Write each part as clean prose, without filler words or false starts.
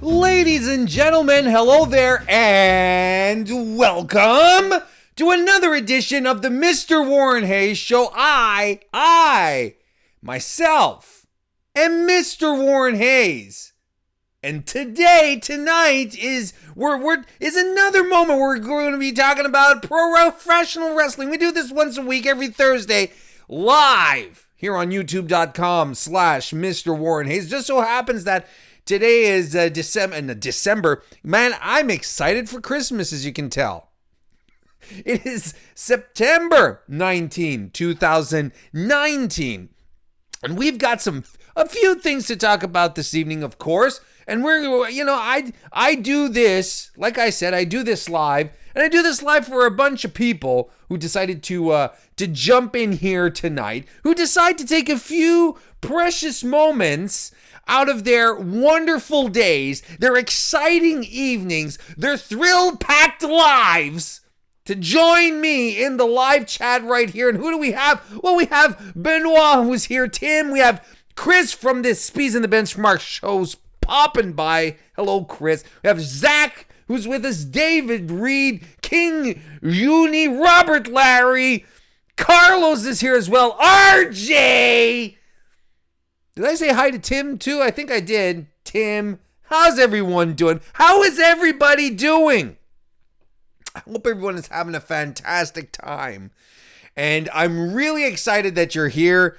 Ladies and gentlemen, hello there, and welcome to another edition of the MrWarrenHayes Show. I, myself, am MrWarrenHayes. And tonight is another moment where we're going to be talking about professional wrestling. We do this once a week, every Thursday, live here on youtube.com/MrWarrenHayes. Just so happens that today is December. Man, I'm excited for Christmas, as you can tell. It is September 19, 2019. And we've got a few things to talk about this evening, of course. And I do this, like I said, I do this live. And I do this live for a bunch of people who decided to jump in here tonight, who decide to take a few precious moments out of their wonderful days, their exciting evenings, their thrill-packed lives, to join me in the live chat right here. And who do we have? Well, we have Benoit, who's here, Tim, we have Chris from the Speeds and the Benchmark shows popping by. Hello, Chris. We have Zach, who's with us, David Reed, King Uni, Robert Larry, Carlos is here as well, RJ. Did I say hi to Tim too? I think I did. Tim, how's everyone doing? How is everybody doing? I hope everyone is having a fantastic time. And I'm really excited that you're here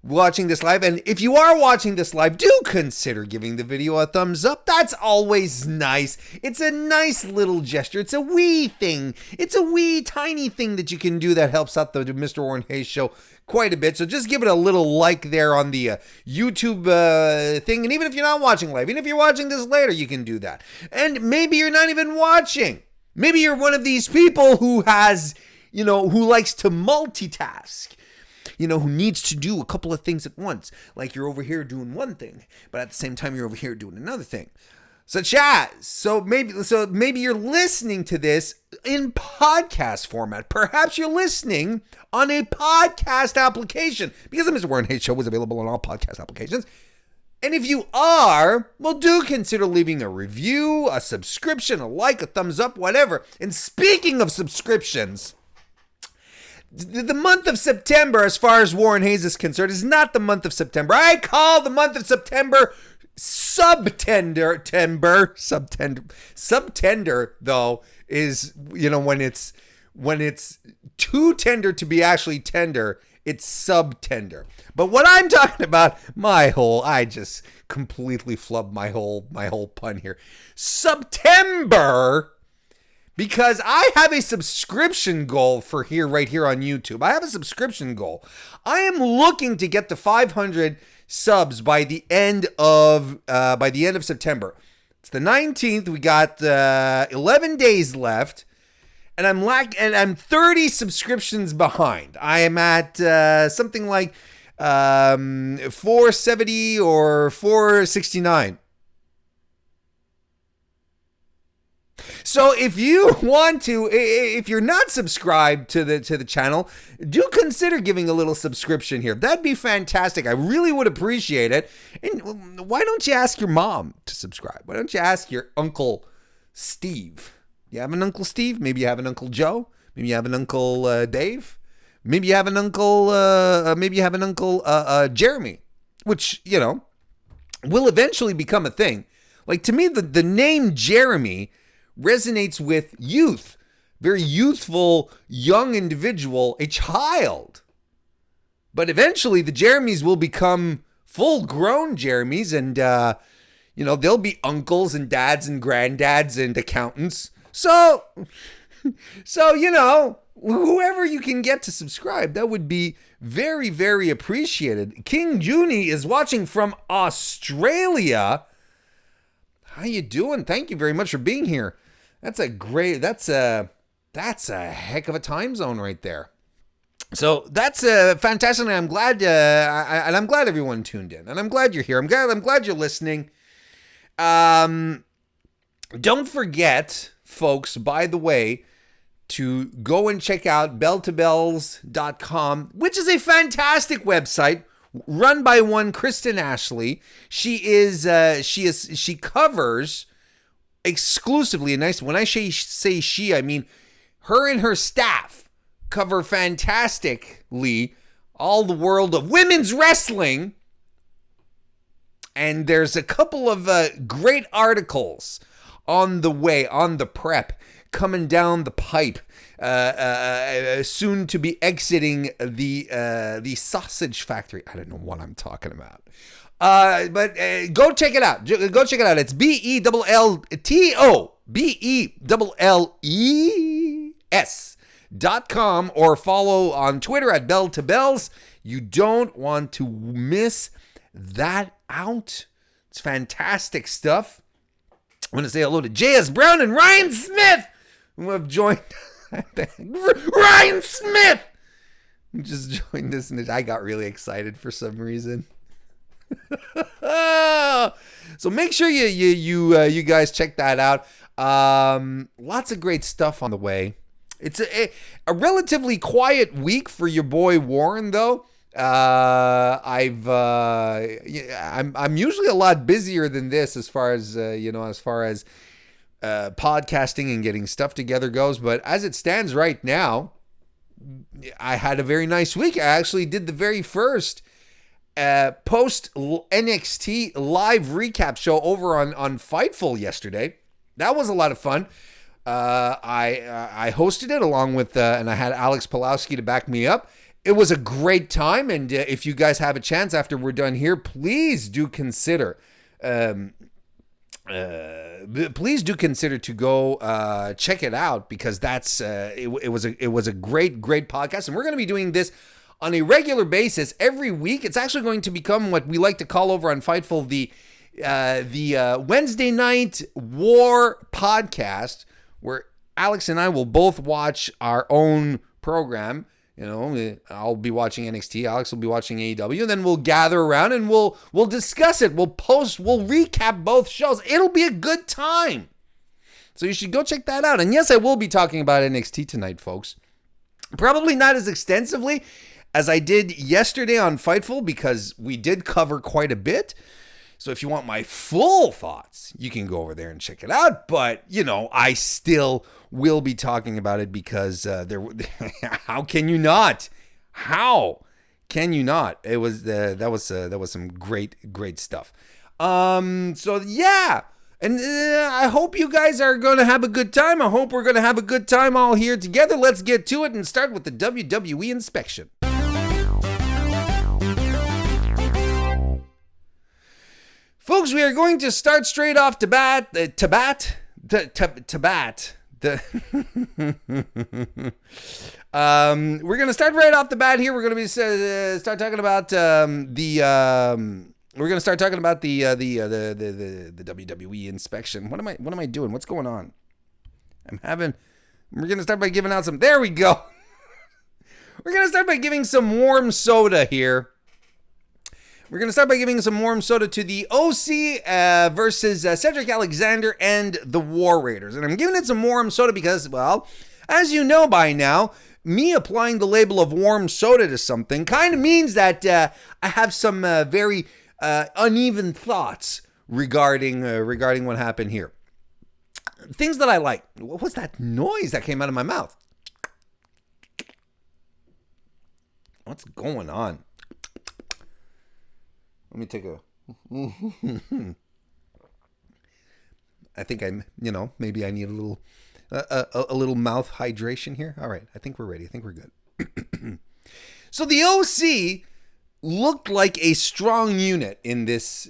watching this live. And if you are watching this live, do consider giving the video a thumbs up. That's always nice. It's a nice little gesture. It's a wee thing. It's a wee tiny thing that you can do that helps out the MrWarrenHayes Show quite a bit. So just give it a little like there on the YouTube thing. And even if you're not watching live, even if you're watching this later, you can do that. And maybe you're not even watching. Maybe you're one of these people who has, who likes to multitask. Who needs to do a couple of things at once. Like you're over here doing one thing, but at the same time you're over here doing another thing. Such as, so maybe you're listening to this in podcast format. Perhaps you're listening on a podcast application, because the MrWarrenHayes Show is available on all podcast applications. And if you are, well, do consider leaving a review, a subscription, a like, a thumbs up, whatever. And speaking of subscriptions, the month of September, as far as WarrenHayes is concerned, is not the month of September. I call the month of September subtender. Subtender, though, is, when it's too tender to be actually tender, it's subtender. But what I'm talking about, I just completely flubbed my whole pun here. September. Because I have a subscription goal for right here on YouTube. I have a subscription goal. I am looking to get to 500 subs by the end of September. It's the 19th. We got 11 days left, and I'm 30 subscriptions behind. I am at something like 470 or 469. So if you're not subscribed to the channel, do consider giving a little subscription here. That'd be fantastic. I really would appreciate it. And why don't you ask your mom to subscribe? Why don't you ask your Uncle Steve? You have an Uncle Steve? Maybe you have an Uncle Joe? Maybe you have an Uncle Dave? Maybe you have an Uncle Jeremy, which, will eventually become a thing. Like, to me, the name Jeremy resonates with youth, very youthful, young individual, a child. But eventually the Jeremys will become full-grown Jeremys, and, they'll be uncles and dads and granddads and accountants. So, whoever you can get to subscribe, that would be very, very appreciated. King Juni is watching from Australia. How you doing? Thank you very much for being here. That's a heck of a time zone right there. So that's fantastic. And I'm glad, I'm glad everyone tuned in, and I'm glad you're here. I'm glad you're listening. Don't forget, folks, by the way, to go and check out belltobells.com, which is a fantastic website run by one Kristen Ashley. She covers exclusively, when I say she, I mean her and her staff cover fantastically all the world of women's wrestling. And there's a couple of great articles on the way, on the prep, coming down the pipe, soon to be exiting the sausage factory. I don't know what I'm talking about. But go check it out. Go check it out. It's BELLTOBELLES.com, or follow on Twitter at Bell to Bells. You don't want to miss that out. It's fantastic stuff. I want to say hello to J.S. Brown and Ryan Smith, who have joined. Ryan Smith just joined us, and I got really excited for some reason. So make sure you guys check that out. Lots of great stuff on the way. It's a relatively quiet week for your boy Warren, though. I'm usually a lot busier than this as far as podcasting and getting stuff together goes. But as it stands right now, I had a very nice week. I actually did the very first post NXT live recap show over on Fightful yesterday. That was a lot of fun. I hosted it along with and I had Alex Pulowski to back me up. It was a great time, and if you guys have a chance after we're done here, please do consider to go check it out, because that's it was a great podcast, and we're going to be doing this on a regular basis every week. It's actually going to become what we like to call over on Fightful the Wednesday night war podcast, where Alex and I will both watch our own program. You know, I'll be watching NXT, Alex will be watching AEW, and then we'll gather around and we'll discuss it. We'll recap both shows. It'll be a good time. So you should go check that out. And yes, I will be talking about NXT tonight, folks. Probably not as extensively as I did yesterday on Fightful, because we did cover quite a bit. So if you want my full thoughts, you can go over there and check it out. But, I still will be talking about it, because how can you not? How can you not? It was that was some great stuff. So yeah, and I hope you guys are going to have a good time. I hope we're going to have a good time all here together. Let's get to it and start with the WWE inspection. Folks, we are going to start straight off We're going to start right off the bat here. We're going to be start talking about the WWE inspection. What am I doing? What's going on? We're going to start by giving out some. There we go. We're going to start by giving some warm soda here. We're going to start by giving some warm soda to the OC versus Cedric Alexander and the War Raiders. And I'm giving it some warm soda because, well, as you know by now, me applying the label of warm soda to something kind of means that I have some very uneven thoughts regarding what happened here. Things that I like. What was that noise that came out of my mouth? What's going on? Let me take a. I think maybe I need a little mouth hydration here. All right, I think we're ready. I think we're good. So the OC looked like a strong unit in this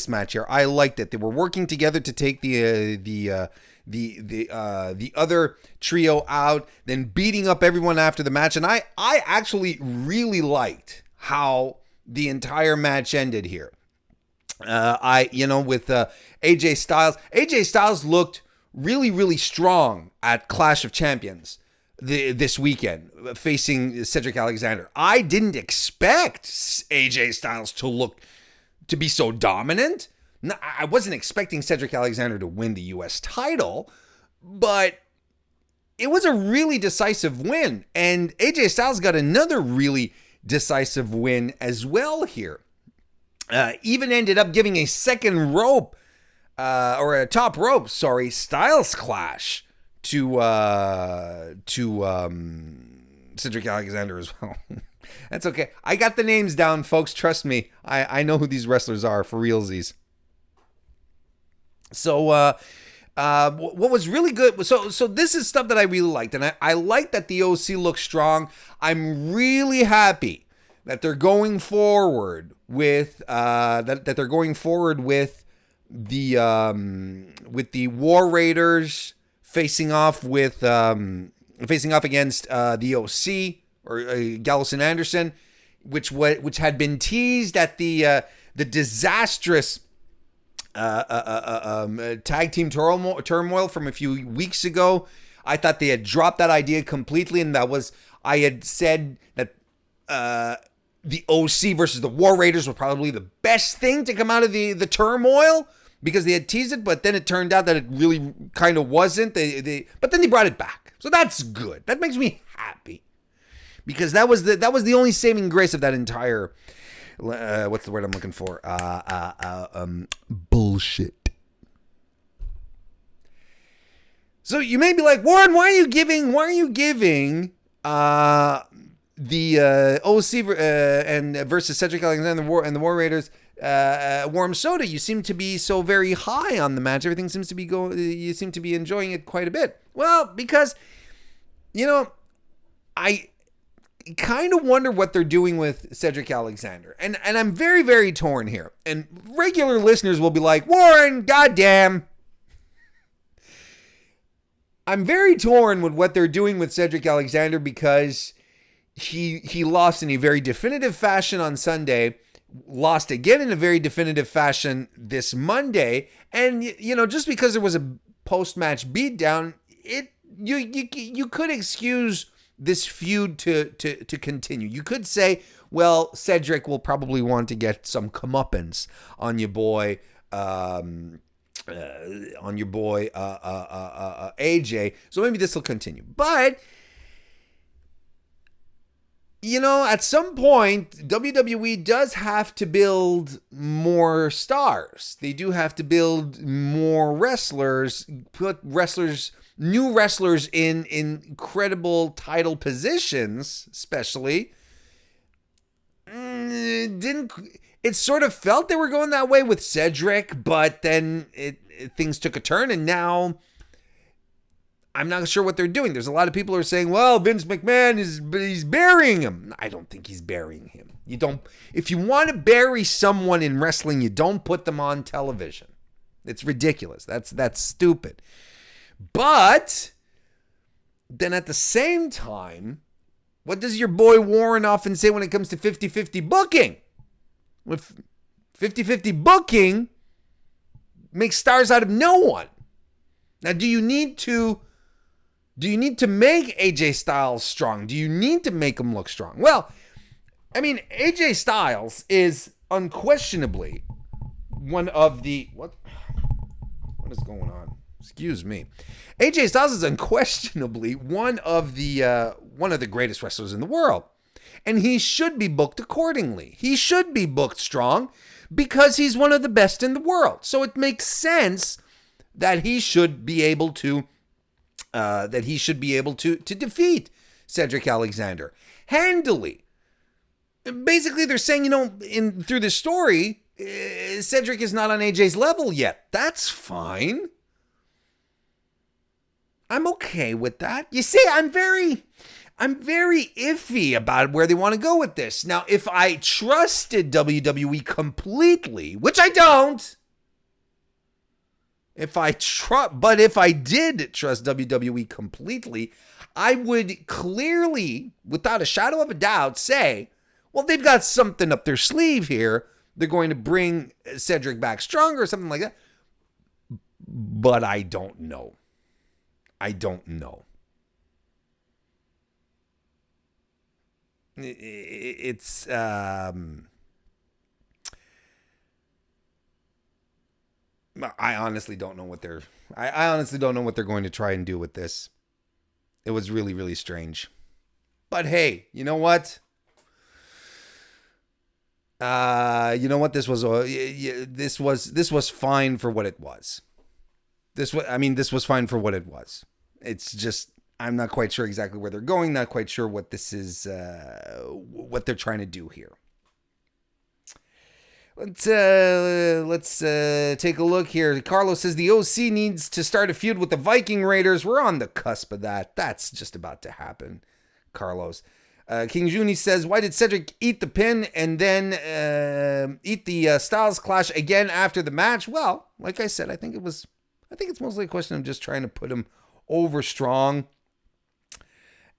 match here. I liked it. They were working together to take the other trio out, then beating up everyone after the match. And I actually really liked how the entire match ended here. With AJ Styles. AJ Styles looked really, really strong at Clash of Champions this weekend, facing Cedric Alexander. I didn't expect AJ Styles to be so dominant. I wasn't expecting Cedric Alexander to win the U.S. title, but it was a really decisive win. And AJ Styles got another really decisive win as well here. Even ended up giving a second rope, or a top rope, Styles Clash to Cedric Alexander as well. That's okay. I got the names down, folks. Trust me. I know who these wrestlers are for realsies. So, what was really good, so this is stuff that I really liked, and I like that the OC looks strong. I'm really happy that they're going forward with the War Raiders facing off against the OC or Gallows and Anderson, which had been teased at the disastrous tag team turmoil from a few weeks ago. I thought they had dropped that idea completely, and I had said that the OC versus the War Raiders were probably the best thing to come out of the turmoil, because they had teased it, but then it turned out that it really kind of wasn't. But then they brought it back, so that's good. That makes me happy, because that was the only saving grace of that entire what's the word I'm looking for? Bullshit. So you may be like, Warren, why are you giving the OC and versus Cedric Alexander and the War Raiders warm soda? You seem to be so very high on the match. Everything seems to be you seem to be enjoying it quite a bit. Well, because I kind of wonder what they're doing with Cedric Alexander, and I'm very, very torn here. And regular listeners will be like, Warren, goddamn. I'm very torn with what they're doing with Cedric Alexander, because he lost in a very definitive fashion on Sunday, lost again in a very definitive fashion this Monday, and just because there was a post-match beatdown, you could excuse this feud to continue. You could say, well, Cedric will probably want to get some comeuppance on your boy AJ, so maybe this will continue. But at some point, WWE does have to build more stars. They do have to build more wrestlers, put new wrestlers in incredible title positions, especially. It sort of felt they were going that way with Cedric, but then things took a turn, and now I'm not sure what they're doing. There's a lot of people who are saying, well, Vince McMahon he's burying him. I don't think he's burying him. If you want to bury someone in wrestling, you don't put them on television. It's ridiculous. That's stupid. But then at the same time, what does your boy Warren often say when it comes to 50-50 booking? With 50-50 booking, makes stars out of no one. Now, do you need to make AJ Styles strong? Do you need to make him look strong? Well, I mean, AJ Styles is unquestionably one of the what is going on? Excuse me. AJ Styles is unquestionably one of the greatest wrestlers in the world. And he should be booked accordingly. He should be booked strong because he's one of the best in the world. So it makes sense that he should be able to defeat Cedric Alexander handily. Basically, they're saying, through this story, Cedric is not on AJ's level yet. That's fine. I'm okay with that. You see, I'm very iffy about where they want to go with this. Now, if I trusted WWE completely, which I don't, if I did trust WWE completely, I would clearly, without a shadow of a doubt, say, well, they've got something up their sleeve here. They're going to bring Cedric back stronger or something like that. But I don't know. It's I honestly don't know what they're going to try and do with this. It was really, really strange. But hey, you know what? You know what? This was fine for what it was. This was fine for what it was. It's just, I'm not quite sure exactly where they're going. Not quite sure what this is, what they're trying to do here. Let's take a look here. Carlos says the OC needs to start a feud with the Viking Raiders. We're on the cusp of that. That's just about to happen, Carlos. King Juni says, why did Cedric eat the pin and then eat the Styles Clash again after the match? Well, like I said, I think it's mostly a question of just trying to put him over strong.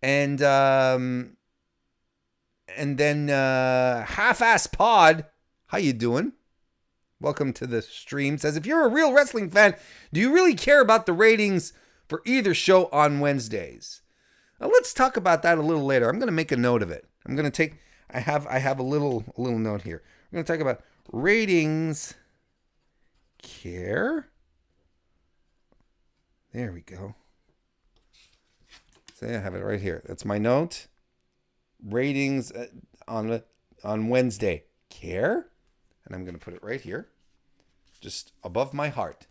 And then Half-Ass Pod, how you doing? Welcome to the stream. Says, if you're a real wrestling fan, do you really care about the ratings for either show on Wednesdays? Now, let's talk about that a little later. I'm going to make a note of it. I have a little note here. We're going to talk about ratings care. There we go. So I have it right here. That's my note. Ratings on Wednesday care. And I'm going to put it right here, just above my heart,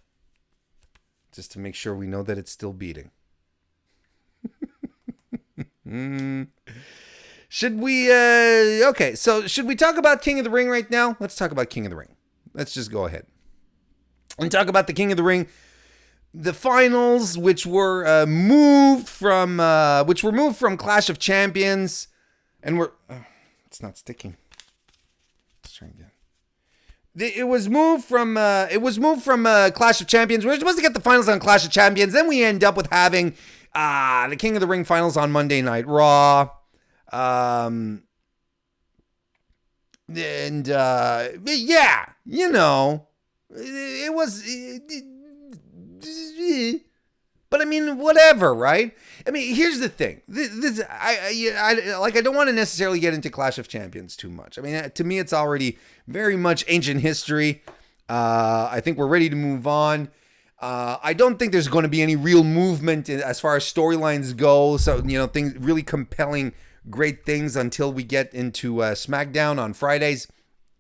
just to make sure we know that it's still beating. Should we, okay, so should we talk about King of the Ring right now? Let's talk about King of the Ring. Let's just go ahead and talk about the King of the Ring. The finals, which were moved from Clash of Champions, and it's not sticking. Let's try again. It was moved from Clash of Champions. We were supposed to get the finals on Clash of Champions. Then we end up with having the King of the Ring finals on Monday Night Raw. Yeah, you know, it was. But I mean, whatever, right? I mean, here's the thing. I don't want to necessarily get into Clash of Champions too much. I mean, to me, it's already very much ancient history. I think we're ready to move on. I don't think there's going to be any real movement as far as storylines go. So, you know, things really compelling, great things until we get into SmackDown on Fridays.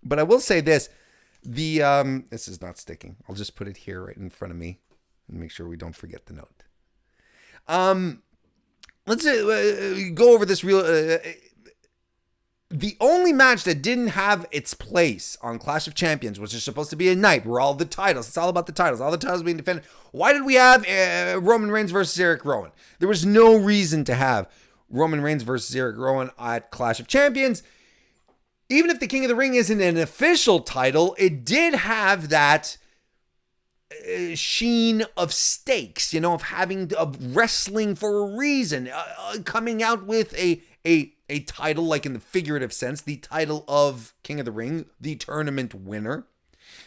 But I will say this: this is not sticking. I'll just put it here right in front of me and make sure we don't forget the note. Let's go over this real. The only match that didn't have its place on Clash of Champions, which is supposed to be a night where all the titles, it's all about the titles, all the titles being defended. Why did we have Roman Reigns versus Eric Rowan? There was no reason to have Roman Reigns versus Eric Rowan at Clash of Champions. Even if the King of the Ring isn't an official title, it did have that sheen of stakes, you know, of wrestling for a reason, coming out with a title, like in the figurative sense, the title of King of the Ring, the tournament winner.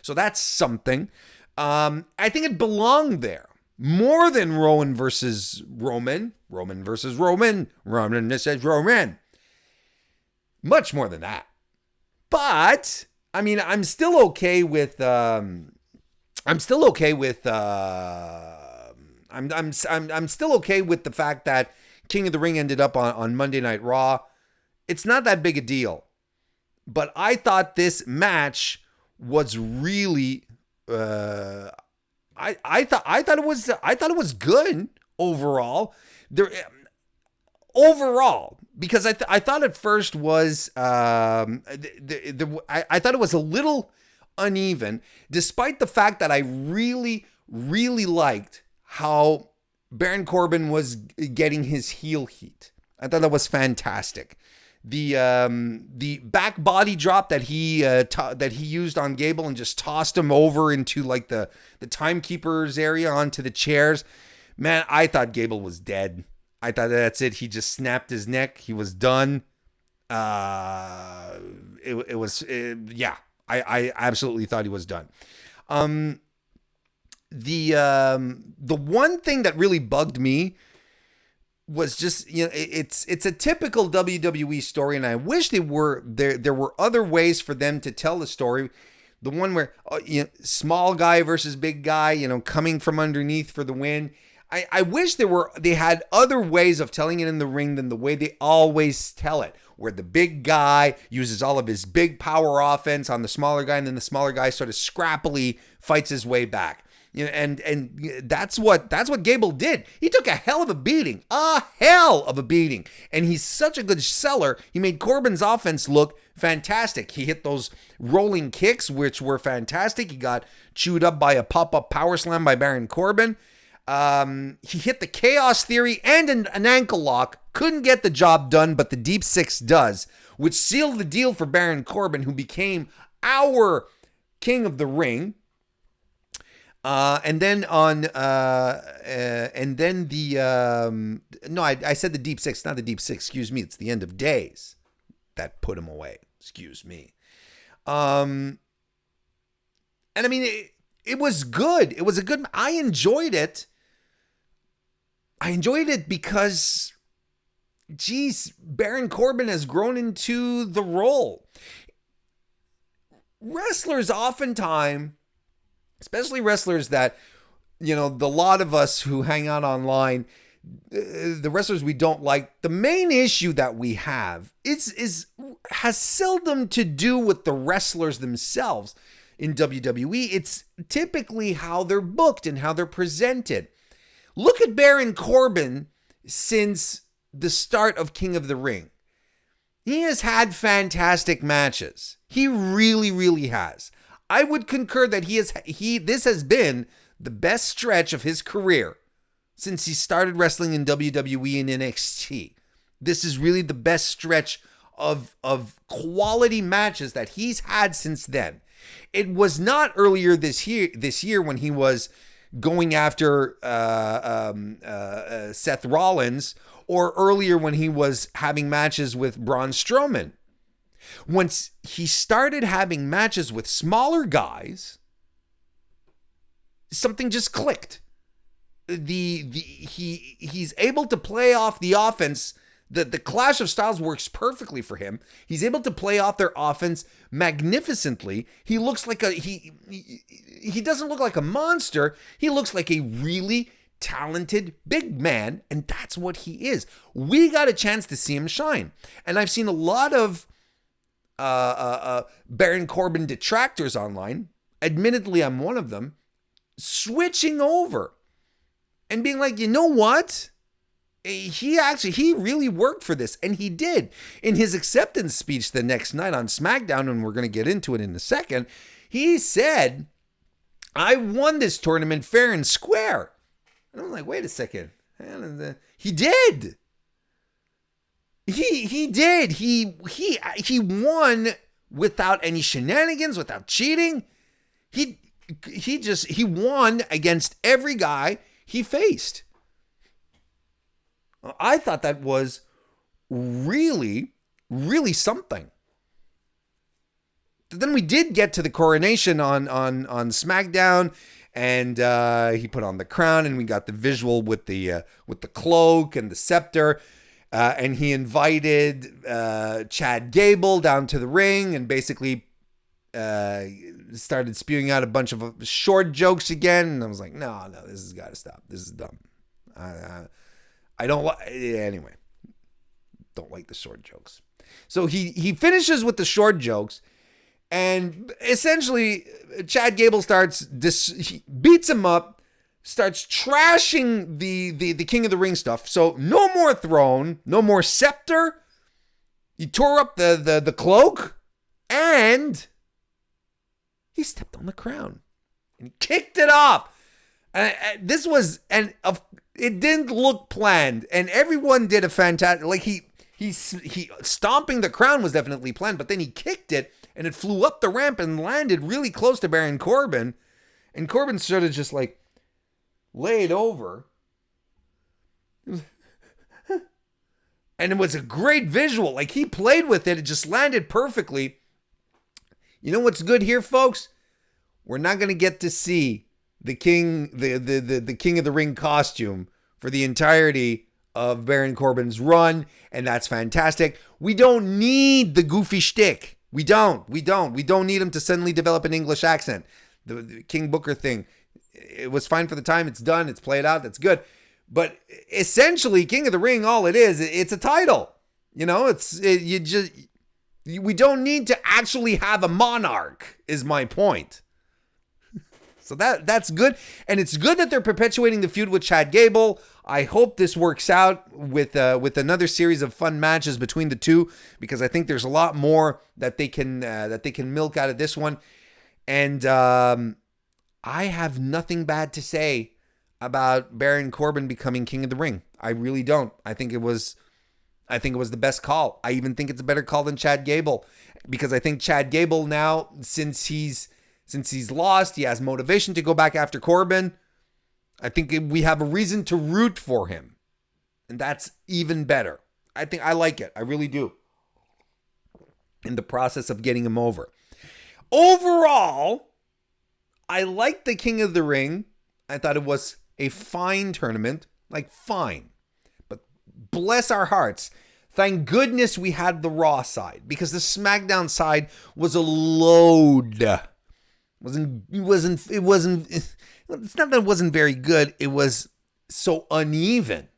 So that's something. I think it belonged there more than Rowan versus Roman, Roman versus Roman, Roman versus Roman. Much more than that. But I mean, I'm still okay with I'm still okay with the fact that King of the Ring ended up on Monday Night Raw. It's not that big a deal, but I thought this match was really I thought it was good overall. Because I thought at first was I thought it was a little uneven, despite the fact that I really, really liked how Baron Corbin was getting his heel heat. I thought that was fantastic. The back body drop that he used on Gable and just tossed him over into like the timekeeper's area onto the chairs. Man, I thought Gable was dead. I thought that's it. He just snapped his neck. He was done. I absolutely thought he was done. The one thing that really bugged me was just, you know, it's a typical WWE story, and I wish there were other ways for them to tell the story. The one where small guy versus big guy, you know, coming from underneath for the win. I wish they had other ways of telling it in the ring than the way they always tell it, where the big guy uses all of his big power offense on the smaller guy, and then the smaller guy sort of scrappily fights his way back. You know, and that's what Gable did. He took a hell of a beating, and he's such a good seller. He made Corbin's offense look fantastic. He hit those rolling kicks, which were fantastic. He got chewed up by a pop-up power slam by Baron Corbin. He hit the Chaos Theory and an ankle lock. Couldn't get the job done, but the Deep Six does, which sealed the deal for Baron Corbin, who became our King of the Ring. I said the Deep Six, not the Deep Six. Excuse me. It's the End of Days that put him away. Excuse me. And I mean, it was good. It was a good. I enjoyed it. Because, geez, Baron Corbin has grown into the role. Wrestlers oftentimes, especially wrestlers that, you know, the lot of us who hang out online, the wrestlers we don't like, the main issue that we have has seldom to do with the wrestlers themselves in WWE. It's typically how they're booked and how they're presented. Look at Baron Corbin since the start of King of the Ring. He has had fantastic matches. He really, really has. I would concur that this has been the best stretch of his career since he started wrestling in WWE and NXT. This is really the best stretch of quality matches that he's had since then. It was not earlier this year when he was going after Seth Rollins, or earlier when he was having matches with Braun Strowman. Once he started having matches with smaller guys, something just clicked. He's able to play off the offense. The clash of styles works perfectly for him. He's able to play off their offense magnificently. He looks like he doesn't look like a monster. He looks like a really talented big man, and that's what he is. We got a chance to see him shine. And I've seen a lot of Baron Corbin detractors online, admittedly I'm one of them, switching over and being like, you know what? He really worked for this, and he did. In his acceptance speech the next night on SmackDown, and we're going to get into it in a second, he said, I won this tournament fair and square. And I'm like, wait a second. He did. He did. He won without any shenanigans, without cheating. He won against every guy he faced. I thought that was really, really something. Then we did get to the coronation on SmackDown, and he put on the crown, and we got the visual with the cloak and the scepter. And he invited Chad Gable down to the ring and basically started spewing out a bunch of short jokes again. And I was like, no, this has got to stop. This is dumb. I don't like, anyway, don't like the short jokes. So he finishes with the short jokes, and essentially Chad Gable beats him up, starts trashing the King of the Ring stuff. So no more throne, no more scepter. He tore up the cloak, and he stepped on the crown and he kicked it off. And it didn't look planned, and everyone did a fantastic. Like he stomping the crown was definitely planned, but then he kicked it, and it flew up the ramp and landed really close to Baron Corbin, and Corbin sort of just like laid over. And it was a great visual. Like, he played with it. It just landed perfectly. You know what's good here, folks? We're not going to get to see the King of the Ring costume for the entirety of Baron Corbin's run, and that's fantastic. We don't need the goofy shtick. We don't need him to suddenly develop an English accent. The King Booker thing, it was fine for the time. It's done. It's played out. That's good. But essentially, King of the Ring, all it is, it's a title. We don't need to actually have a monarch, is my point. So that's good. And it's good that they're perpetuating the feud with Chad Gable. I hope this works out with another series of fun matches between the two, because I think there's a lot more that they can milk out of this one. And I have nothing bad to say about Baron Corbin becoming King of the Ring. I really don't. I think it was the best call. I even think it's a better call than Chad Gable, because I think Chad Gable now, since he's lost, he has motivation to go back after Corbin. I think we have a reason to root for him, and that's even better. I think I like it. I really do. In the process of getting him over. Overall, I liked the King of the Ring. I thought it was a fine tournament. Like, fine. But bless our hearts, thank goodness we had the Raw side, because the SmackDown side was a load. It's not that it wasn't very good. It was so uneven.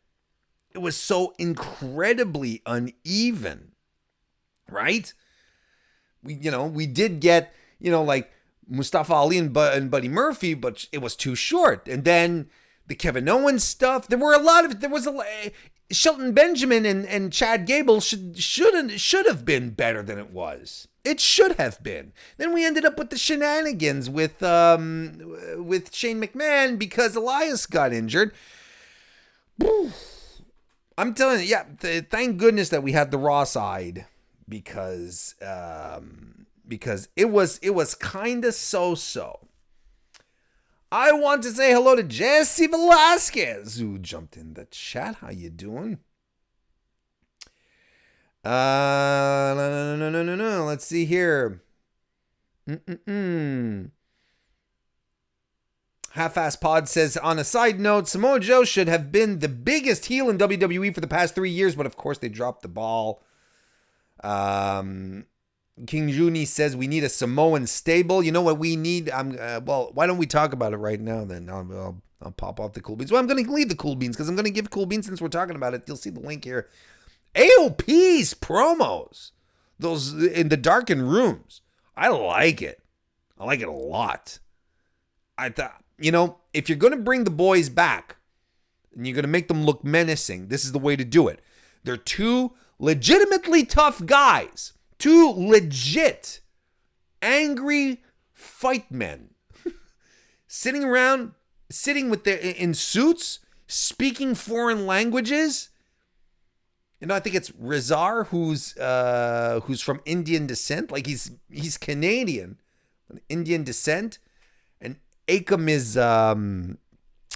It was so incredibly uneven, right? We did get, like Mustafa Ali and Buddy Murphy, but it was too short. And then the Kevin Owens stuff. Shelton Benjamin and Chad Gable should have been better than it was. It should have been. Then we ended up with the shenanigans with Shane McMahon because Elias got injured. I'm telling you, thank goodness that we had the Raw side, because it was kind of so-so. I want to say hello to Jesse Velasquez, who jumped in the chat. How you doing? No. Let's see here. Half-Ass Pod says, on a side note, Samoa Joe should have been the biggest heel in WWE for the past 3 years, but of course they dropped the ball. King Juni says we need a Samoan stable. You know what we need? Why don't we talk about it right now then? I'll pop off the Cool Beans. Well, I'm going to leave the Cool Beans because I'm going to give Cool Beans, since we're talking about it. You'll see the link here. AOP's promos, those in the darkened rooms. I like it. I like it a lot. I thought, if you're going to bring the boys back and you're going to make them look menacing, this is the way to do it. They're two legitimately tough guys. Two legit angry fight men sitting in suits, speaking foreign languages. I think it's Rizar, who's from Indian descent. Like he's Canadian, Indian descent, and Akam is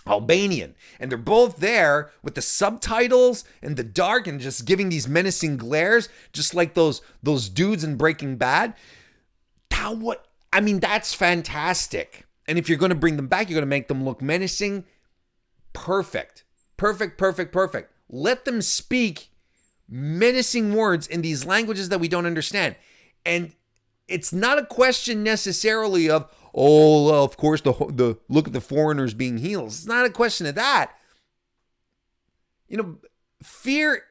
Albanian, and they're both there with the subtitles in the dark and just giving these menacing glares, just like those dudes in Breaking Bad. That's fantastic. And if you're going to bring them back, you're going to make them look menacing. Perfect. Let them speak menacing words in these languages that we don't understand. And it's not a question necessarily of, of course, the look at the foreigners being heels. It's not a question of that. Fear,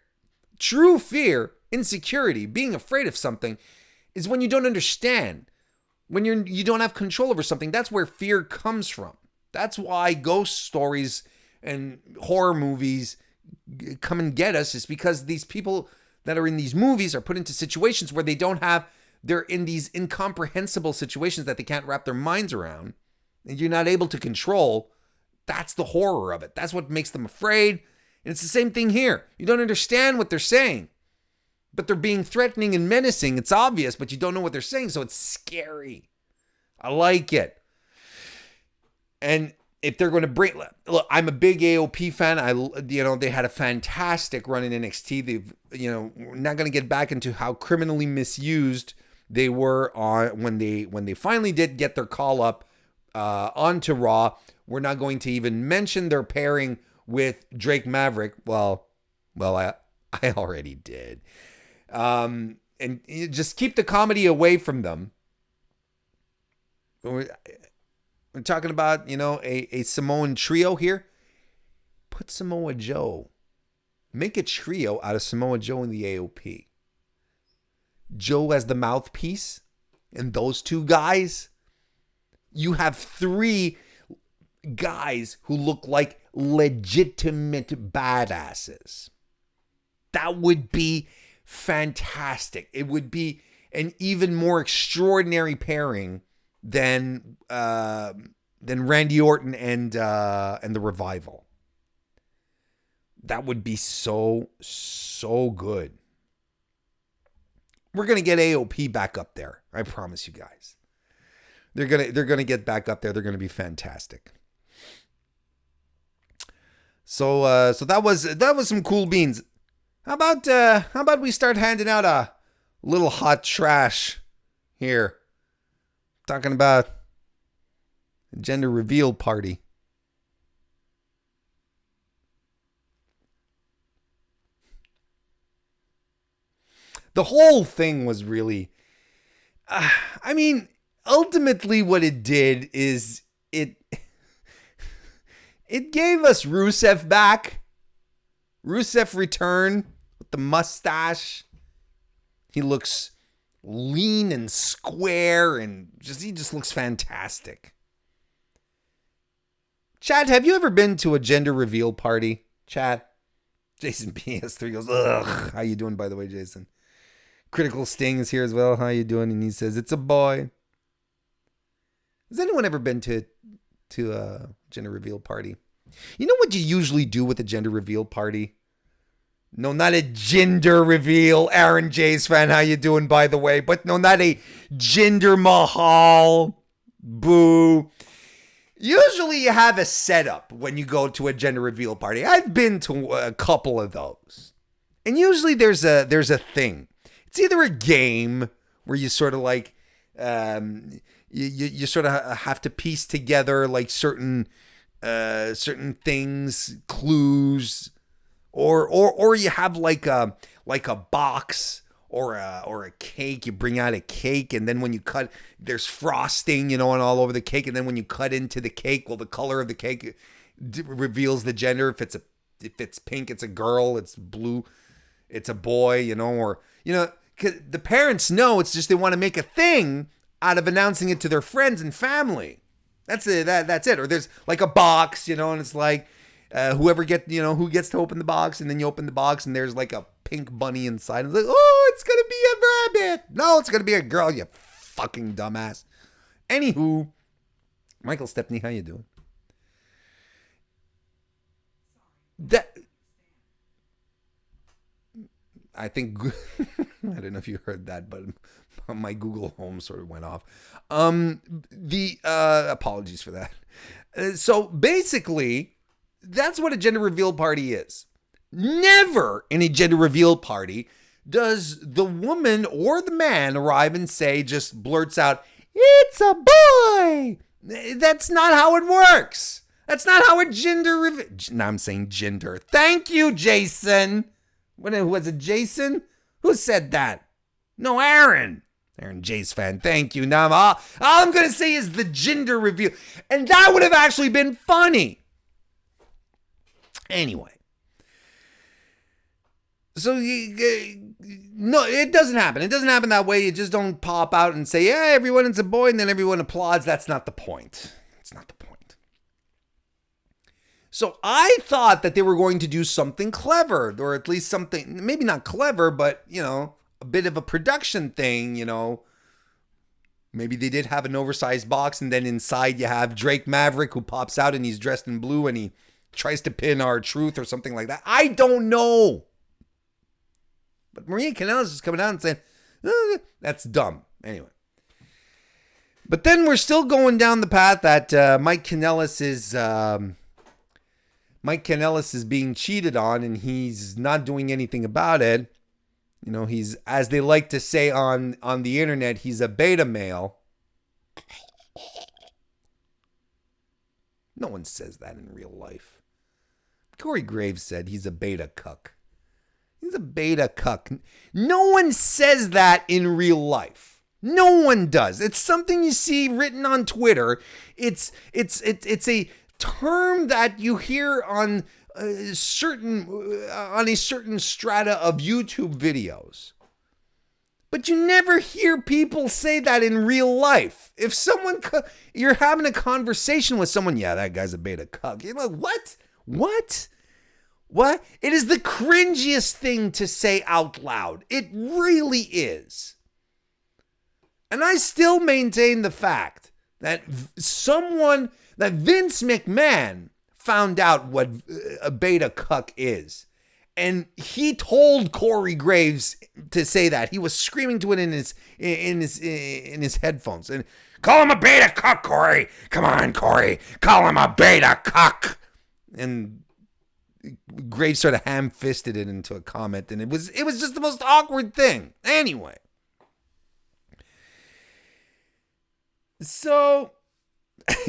true fear, insecurity, being afraid of something is when you don't understand, when you don't have control over something. That's where fear comes from. That's why ghost stories and horror movies come and get us, is because these people that are in these movies are put into situations where they're in these incomprehensible situations that they can't wrap their minds around, and you're not able to control. That's the horror of it. That's what makes them afraid. And it's the same thing here. You don't understand what they're saying, but they're being threatening and menacing. It's obvious, but you don't know what they're saying, so it's scary. I like it. And if they're going to look, I'm a big AOP fan. They had a fantastic run in NXT. We're not going to get back into how criminally misused they were when they finally did get their call up onto Raw. We're not going to even mention their pairing with Drake Maverick. Well, I already did. And just keep the comedy away from them. We're talking about, a Samoan trio here. Put Samoa Joe Make a trio out of Samoa Joe and the AOP. Joe as the mouthpiece, and those two guys. You have three guys who look like legitimate badasses. That would be fantastic. It would be an even more extraordinary pairing than Randy Orton and the Revival. That would be so good. We're gonna get AOP back up there. I promise you guys. They're gonna get back up there. They're gonna be fantastic. So that was some cool beans. How about we start handing out a little hot trash here? Talking about a gender reveal party. The whole thing was really, I mean, ultimately what it did is it gave us Rusev back. Rusev return with the mustache. He looks lean and square and he just looks fantastic. Chad, have you ever been to a gender reveal party? Chad? Jason PS3 goes, ugh. How you doing, by the way, Jason? Critical Sting is here as well. How you doing? And he says, it's a boy. Has anyone ever been to a gender reveal party? You know what you usually do with a gender reveal party? No, not a gender reveal. Aaron J's fan, how you doing, by the way? But no, not a Jinder Mahal. Boo. Usually you have a setup when you go to a gender reveal party. I've been to a couple of those. And usually there's a thing. It's either a game where you sort of like you sort of have to piece together like certain things, clues, or you have like a box or a cake. You bring out a cake, and then when you cut, there's frosting, and all over the cake. And then when you cut into the cake, well, the color of the cake reveals the gender. If it's pink, it's a girl. It's blue, it's a boy. Or 'cause the parents know. It's just they want to make a thing out of announcing it to their friends and family. That's it. That's it. Or there's like a box, and it's like who gets to open the box, and then you open the box, and there's like a pink bunny inside. And it's like, oh, it's gonna be a rabbit. No, it's gonna be a girl. You fucking dumbass. Anywho, Michael Stepney, how you doing? I think I don't know if you heard that, but my Google Home sort of went off. Apologies for that. So basically, that's what a gender reveal party is. Never in a gender reveal party does the woman or the man arrive and just blurts out, "It's a boy." That's not how it works. That's not how a gender reveal. Now I'm saying gender. Thank you, Jason. Was it Jason? Who said that? No, Aaron. Aaron J's fan. Thank you. Now all I'm going to say is the gender reveal. And that would have actually been funny. Anyway. So, no, it doesn't happen. It doesn't happen that way. You just don't pop out and say, yeah, everyone is a boy, and then everyone applauds. That's not the point. It's not the point. So I thought that they were going to do something clever, or at least something, maybe not clever, but, a bit of a production thing, Maybe they did have an oversized box, and then inside you have Drake Maverick, who pops out and he's dressed in blue and he tries to pin R-Truth or something like that. I don't know. But Maria Kanellis is coming out and saying, that's dumb. Anyway. But then we're still going down the path that Mike Kanellis is being cheated on, and he's not doing anything about it. He's, as they like to say on the internet, he's a beta male. No one says that in real life. Corey Graves said he's a beta cuck. He's a beta cuck. No one says that in real life. No one does. It's something you see written on Twitter. It's a term that you hear on a certain strata of YouTube videos. But you never hear people say that in real life. If you're having a conversation with someone, yeah, that guy's a beta cuck. You're like, what? What? It is the cringiest thing to say out loud. It really is. And I still maintain the fact that Vince McMahon found out what a beta cuck is. And he told Corey Graves to say that. He was screaming to it in his headphones. And call him a beta cuck, Corey. Come on, Corey. Call him a beta cuck. And Graves sort of ham-fisted it into a comment. And it was just the most awkward thing. Anyway. So,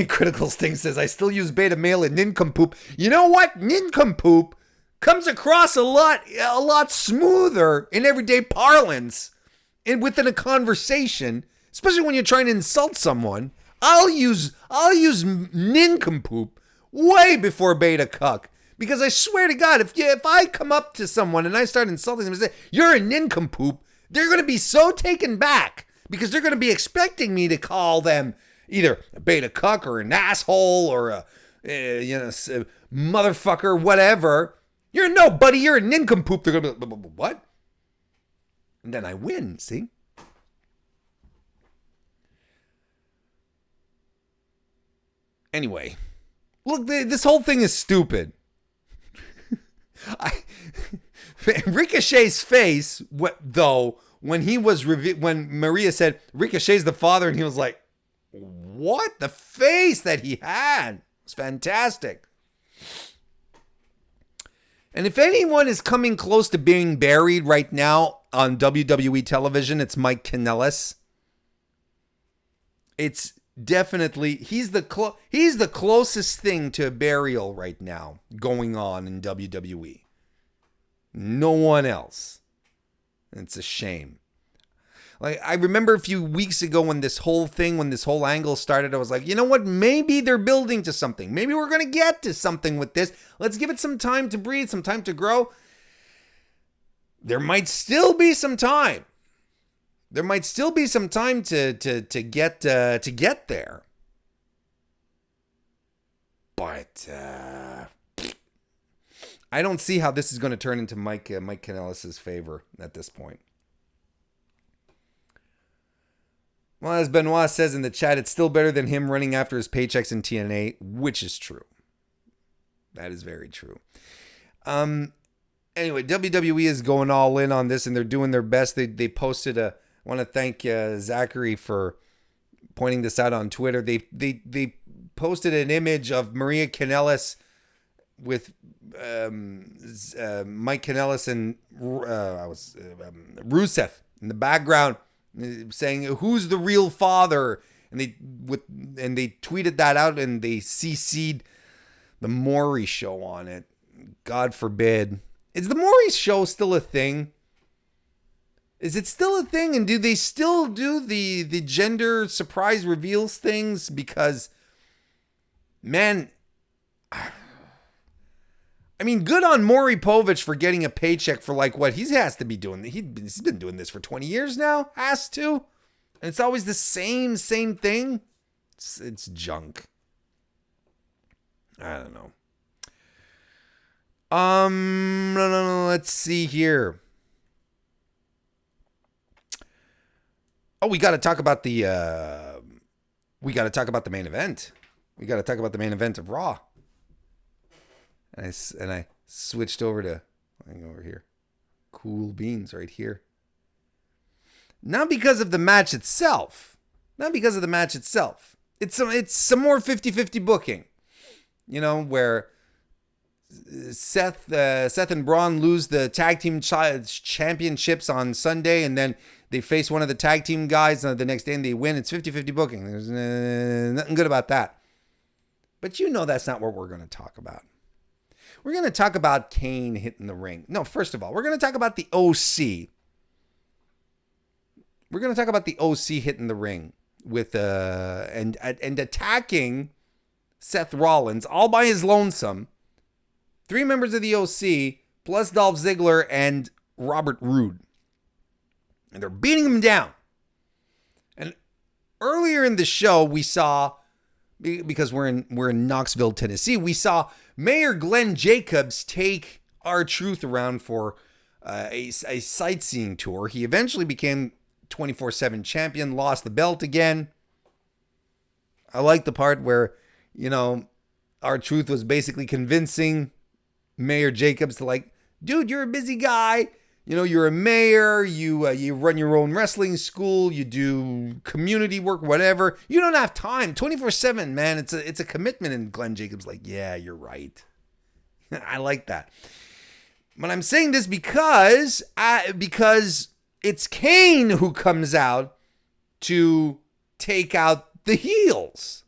Critical Sting says, I still use beta male and nincompoop. You know what? Nincompoop comes across a lot smoother in everyday parlance and within a conversation, especially when you're trying to insult someone. I'll use nincompoop way before beta cuck, because I swear to God, if I come up to someone and I start insulting them and say, you're a nincompoop, they're going to be so taken back. Because they're going to be expecting me to call them either a beta cuck or an asshole or a motherfucker, whatever. Buddy, you're a nincompoop. They're going to be like, what? And then I win, see? Anyway, look, this whole thing is stupid. Ricochet's face, when Maria said Ricochet's the father, and he was like, what? The face that he had was fantastic. And if anyone is coming close to being buried right now on WWE television, it's Mike Kanellis. It's definitely, he's the closest thing to a burial right now going on in WWE. No one else. It's a shame. Like, I remember a few weeks ago when this whole angle started, I was like, you know what? Maybe they're building to something. Maybe we're going to get to something with this. Let's give it some time to breathe, some time to grow. There might still be some time. There might still be some time to get there. But I don't see how this is going to turn into Mike Kanellis' favor at this point. Well, as Benoit says in the chat, it's still better than him running after his paychecks in TNA, which is true. That is very true. Anyway, WWE is going all in on this, and they're doing their best. They posted I want to thank Zachary for pointing this out on Twitter. They posted an image of Maria Kanellis with Mike Kanellis and Rusev in the background, saying who's the real father, and they tweeted that out, and they CC'd the Maury show on it. God forbid. Is the Maury show still a thing? Is it still a thing? And do they still do the gender surprise reveals things? Because, man, I mean, good on Maury Povich for getting a paycheck for like what he has to be doing. He's been doing this for 20 years now. Has to. And it's always the same thing. It's junk. I don't know. No. Let's see here. Oh, we got to talk about the main event. We got to talk about the main event of Raw. And I switched over to over here. Cool beans right here. Not because of the match itself. It's some more 50-50 booking. You know, where Seth and Braun lose the tag team championships on Sunday, and then they face one of the tag team guys the next day and they win. It's 50-50 booking. There's nothing good about that. But you know that's not what we're going to talk about. We're going to talk about Kane hitting the ring. No, first of all, we're going to talk about the OC. We're going to talk about the OC hitting the ring with and attacking Seth Rollins all by his lonesome 3 members of the OC, plus Dolph Ziggler and Robert Roode. And they're beating him down. And earlier in the show, we saw, because we're in Knoxville, Tennessee, we saw Mayor Glenn Jacobs take R-Truth around for a sightseeing tour. He eventually became 24/7 champion, lost the belt again. I like the part where, R-Truth was basically convincing Mayor Jacobs to like, dude, you're a busy guy. You're a mayor. You run your own wrestling school. You do community work, whatever. You don't have time. 24/7, man. It's a commitment. And Glenn Jacobs like, yeah, you're right. I like that. But I'm saying this because it's Kane who comes out to take out the heels.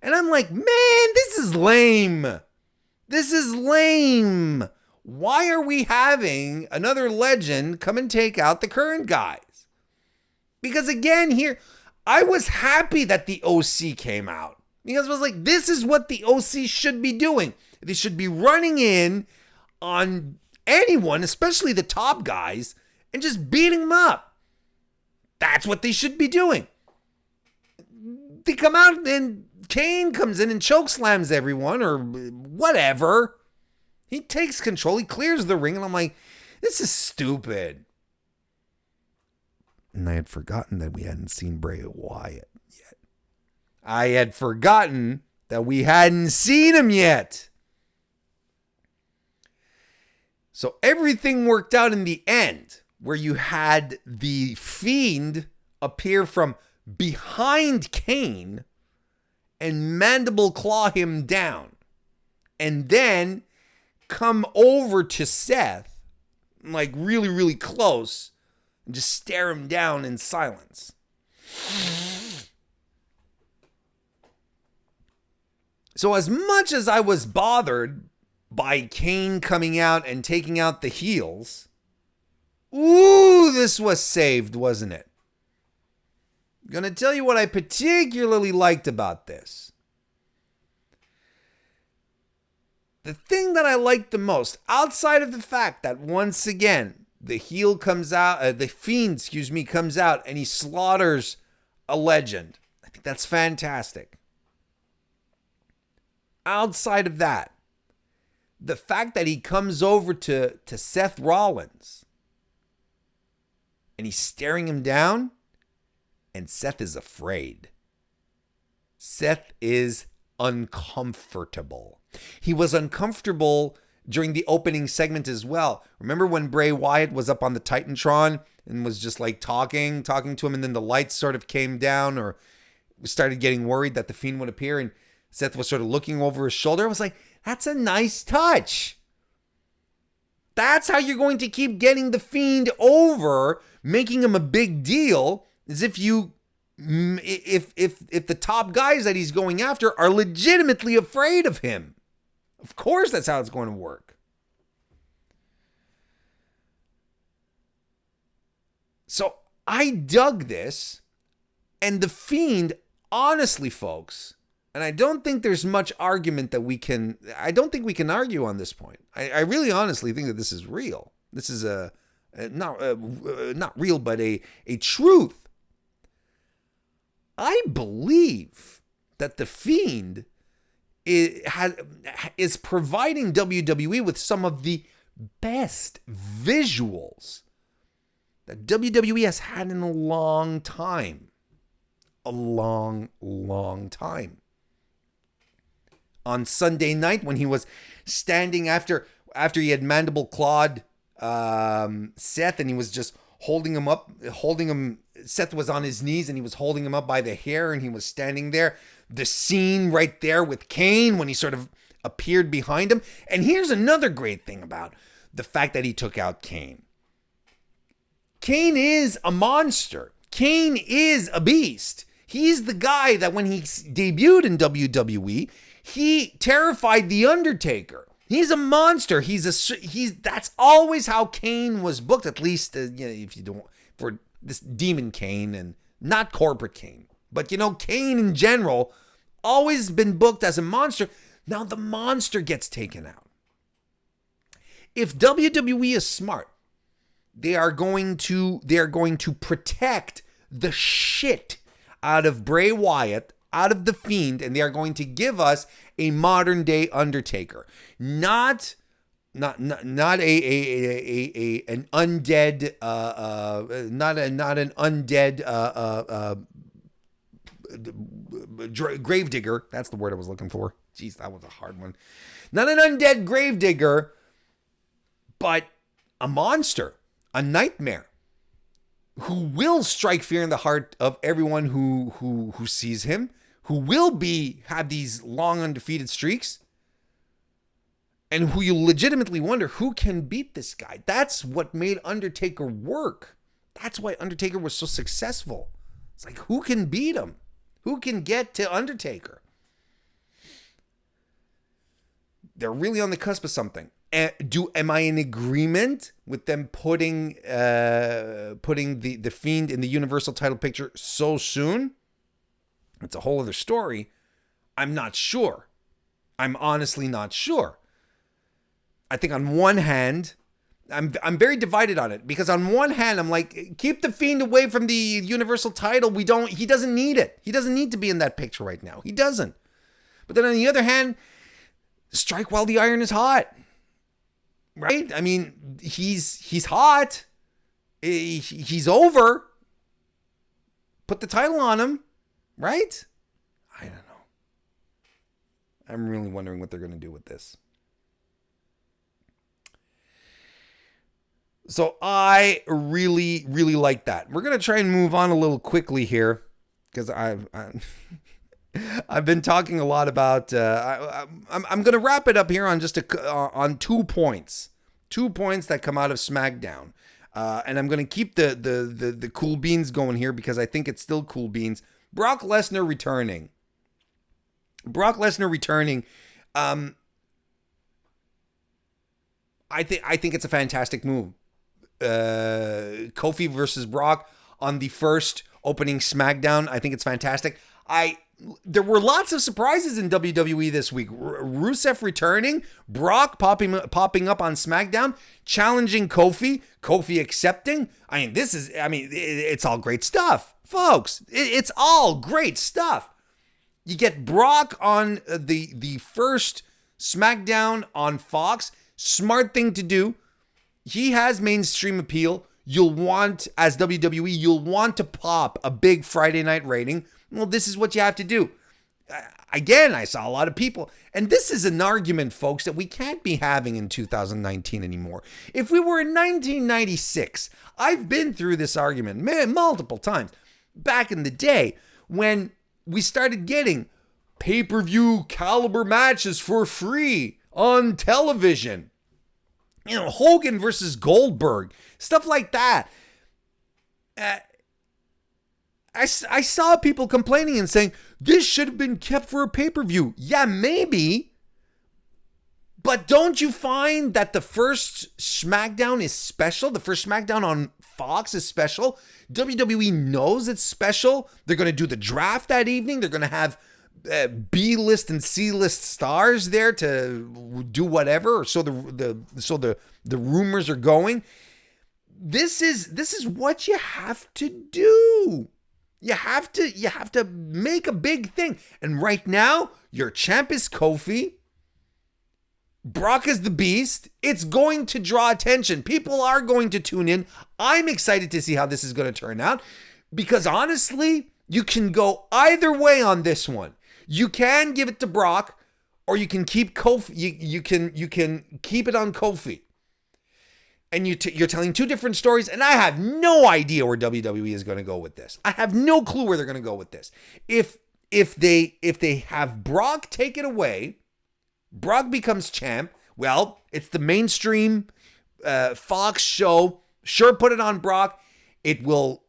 And I'm like, man, this is lame. This is lame. Why are we having another legend come and take out the current guys? Because again, here, I was happy that the OC came out. Because I was like, this is what the OC should be doing. They should be running in on anyone, especially the top guys, and just beating them up. That's what they should be doing. They come out and Kane comes in and chokeslams everyone or whatever. He takes control. He clears the ring. And I'm like, this is stupid. And I had forgotten that we hadn't seen Bray Wyatt yet. I had forgotten that we hadn't seen him yet. So everything worked out in the end, where you had the Fiend appear from behind Kane and mandible claw him down. And then come over to Seth, like really, really close, and just stare him down in silence. So as much as I was bothered by Kane coming out and taking out the heels, ooh, this was saved, wasn't it? I'm going to tell you what I particularly liked about this. The thing that I liked the most, outside of the fact that once again, the heel comes out, the Fiend, comes out and he slaughters a legend. I think that's fantastic. Outside of that, the fact that he comes over to Seth Rollins and he's staring him down and Seth is afraid. Seth is uncomfortable. He was uncomfortable during the opening segment as well. Remember when Bray Wyatt was up on the Titantron and was just like talking to him, and then the lights sort of came down, or we started getting worried that the Fiend would appear and Seth was sort of looking over his shoulder. I was like, that's a nice touch. That's how you're going to keep getting the Fiend over, making him a big deal, as if if the top guys that he's going after are legitimately afraid of him. Of course, that's how it's going to work. So I dug this, and the Fiend, honestly, folks, and I don't think there's much argument that I don't think we can argue on this point. I really honestly think that this is real. This is not real, but a truth. I believe that the Fiend is providing WWE with some of the best visuals that WWE has had in a long time. A long, long time. On Sunday night, when he was standing after he had mandible clawed Seth, and he was just holding him. Seth was on his knees and he was holding him up by the hair, and he was standing there. The scene right there with Kane when he sort of appeared behind him. And here's another great thing about the fact that he took out Kane. Kane is a monster. Kane is a beast. He's the guy that when he debuted in WWE, he terrified The Undertaker. He's a monster. That's always how Kane was booked, at least if you don't, for this demon Kane and not corporate Kane. But Kane in general always been booked as a monster. Now the monster gets taken out. If WWE is smart, they are going to protect the shit out of Bray Wyatt, out of The Fiend, and they are going to give us a modern day Undertaker. Not an undead gravedigger. That's the word I was looking for. Jeez, that was a hard one. Not an undead gravedigger, but a monster, a nightmare, who will strike fear in the heart of everyone who sees him, who will have these long undefeated streaks, and who you legitimately wonder who can beat this guy. That's what made Undertaker work. That's why Undertaker was so successful. It's like, who can beat him? Who can get to Undertaker? They're really on the cusp of something. Am I in agreement with them putting the Fiend in the Universal title picture so soon? It's a whole other story. I'm not sure. I'm honestly not sure. I think on one hand, I'm very divided on it, because on one hand, I'm like, keep the Fiend away from the Universal title. He doesn't need it. He doesn't need to be in that picture right now. He doesn't. But then on the other hand, strike while the iron is hot. Right? I mean, he's hot. He's over. Put the title on him. Right? I don't know. I'm really wondering what they're going to do with this. So I really, really like that. We're going to try and move on a little quickly here, because I've been talking a lot about. I'm going to wrap it up here on just on 2 points. 2 points that come out of SmackDown, and I'm going to keep the cool beans going here, because I think it's still cool beans. Brock Lesnar returning. I think it's a fantastic move. Kofi versus Brock on the first opening SmackDown. I think it's fantastic. There were lots of surprises in WWE this week. Rusev returning, Brock popping up on SmackDown, challenging Kofi accepting. It's all great stuff, folks. It's all great stuff. You get Brock on the first SmackDown on Fox. Smart thing to do. He has mainstream appeal. You'll want, as WWE, you'll want to pop a big Friday night rating. Well, this is what you have to do. Again, I saw a lot of people, and this is an argument, folks, that we can't be having in 2019 anymore. If we were in 1996, I've been through this argument multiple times. Back in the day, when we started getting pay-per-view caliber matches for free on television. Hogan versus Goldberg, stuff like that. I saw people complaining and saying, this should have been kept for a pay-per-view. Yeah, maybe. But don't you find that the first SmackDown is special? The first SmackDown on Fox is special. WWE knows it's special. They're going to do the draft that evening. They're going to have B-list and C-list stars there to do whatever. So the rumors are going. This is what you have to do. You have to make a big thing. And right now, your champ is Kofi. Brock is the beast. It's going to draw attention. People are going to tune in. I'm excited to see how this is going to turn out, because honestly, you can go either way on this one. You can give it to Brock, or you can keep Kofi. You can keep it on Kofi. And you're telling two different stories, and I have no idea where WWE is going to go with this. I have no clue where they're going to go with this. If they have Brock take it away, Brock becomes champ. Well, it's the mainstream Fox show. Sure, put it on Brock. It will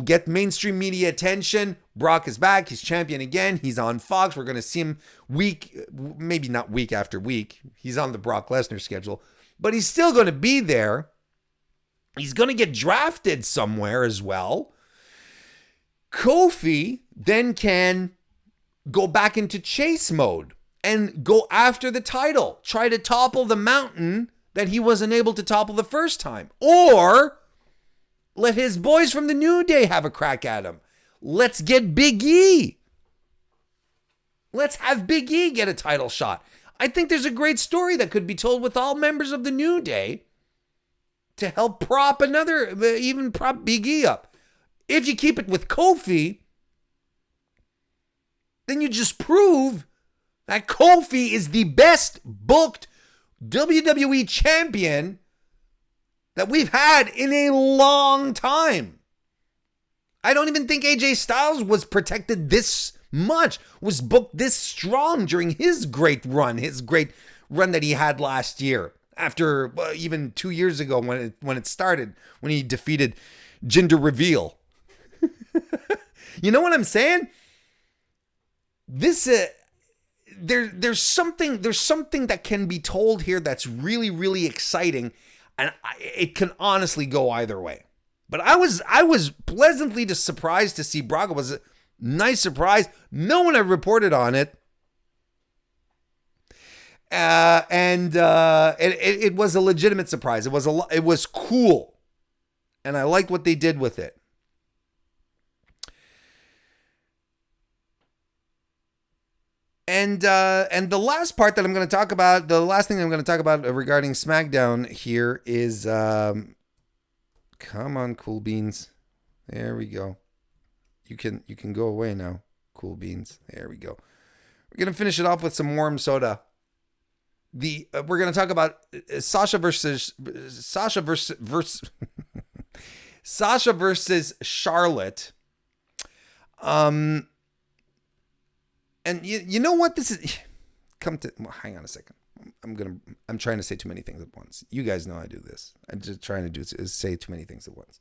get mainstream media attention. Brock is back. He's champion again. He's on Fox. We're going to see him maybe not week after week. He's on the Brock Lesnar schedule, but he's still going to be there. He's going to get drafted somewhere as well. Kofi then can go back into chase mode and go after the title. Try to topple the mountain that he wasn't able to topple the first time. Or let his boys from the New Day have a crack at him. Let's get Big E. Let's have Big E get a title shot. I think there's a great story that could be told with all members of the New Day to help prop Big E up. If you keep it with Kofi, then you just prove that Kofi is the best booked WWE champion that we've had in a long time. I don't even think AJ Styles was protected this much, was booked this strong during his great run that he had last year. After even 2 years ago when it started, when he defeated Jinder Reveal. You know what I'm saying? This there's something that can be told here that's really, really exciting, and it can honestly go either way. But I was pleasantly surprised to see Braga. Was a nice surprise. No one had reported on it. And it was a legitimate surprise. It was cool, and I liked what they did with it. And the last part that I'm going to talk about, the last thing I'm going to talk about regarding SmackDown here is, come on, Cool Beans, there we go. You can go away now, Cool Beans. There we go. We're going to finish it off with some warm soda. We're going to talk about Sasha versus Sasha versus Charlotte. And you know what this is? Hang on a second. I'm trying to say too many things at once. You guys know I do this. I'm just trying to say too many things at once.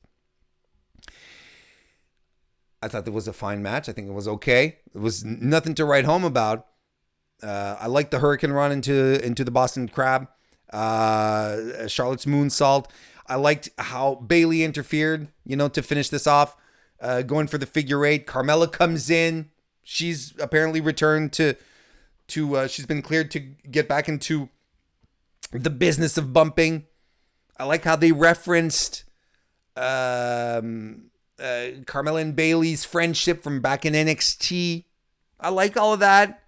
I thought that was a fine match. I think it was okay. It was nothing to write home about. I liked the Hurricane Run into the Boston Crab. Charlotte's moonsault. I liked how Bayley interfered, to finish this off, going for the figure eight. Carmella comes in. She's apparently returned to she's been cleared to get back into the business of bumping. I like how they referenced Carmella and Bayley's friendship from back in NXT. I like all of that.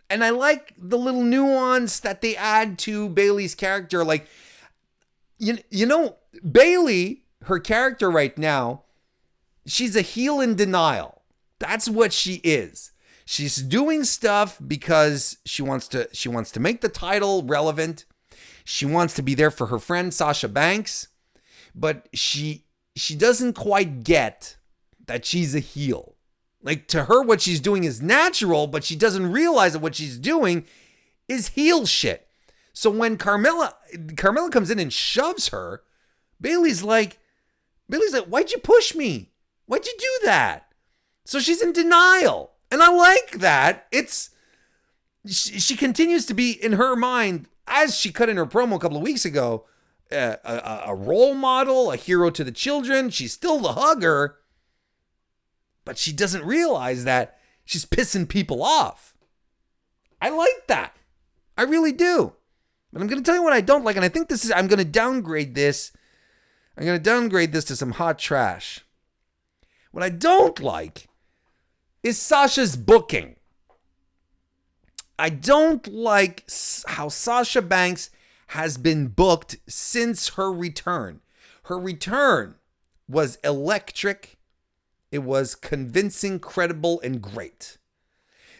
And I like the little nuance that they add to Bayley's character. Like, Bayley, her character right now, she's a heel in denial. That's what she is. She's doing stuff because she wants to make the title relevant. She wants to be there for her friend Sasha Banks, but she doesn't quite get that she's a heel. Like, to her, what she's doing is natural, but she doesn't realize that what she's doing is heel shit. So when Carmella comes in and shoves her, Bayley's like, why'd you push me? Why'd you do that? So she's in denial. And I like that. She continues to be, in her mind, as she cut in her promo a couple of weeks ago, a role model, a hero to the children. She's still the hugger. But she doesn't realize that she's pissing people off. I like that. I really do. But I'm going to tell you what I don't like. And I think I'm going to downgrade this. I'm going to downgrade this to some hot trash. What I don't like is Sasha's booking. I don't like how Sasha Banks has been booked since her return. Her return was electric. It was convincing, credible, and great.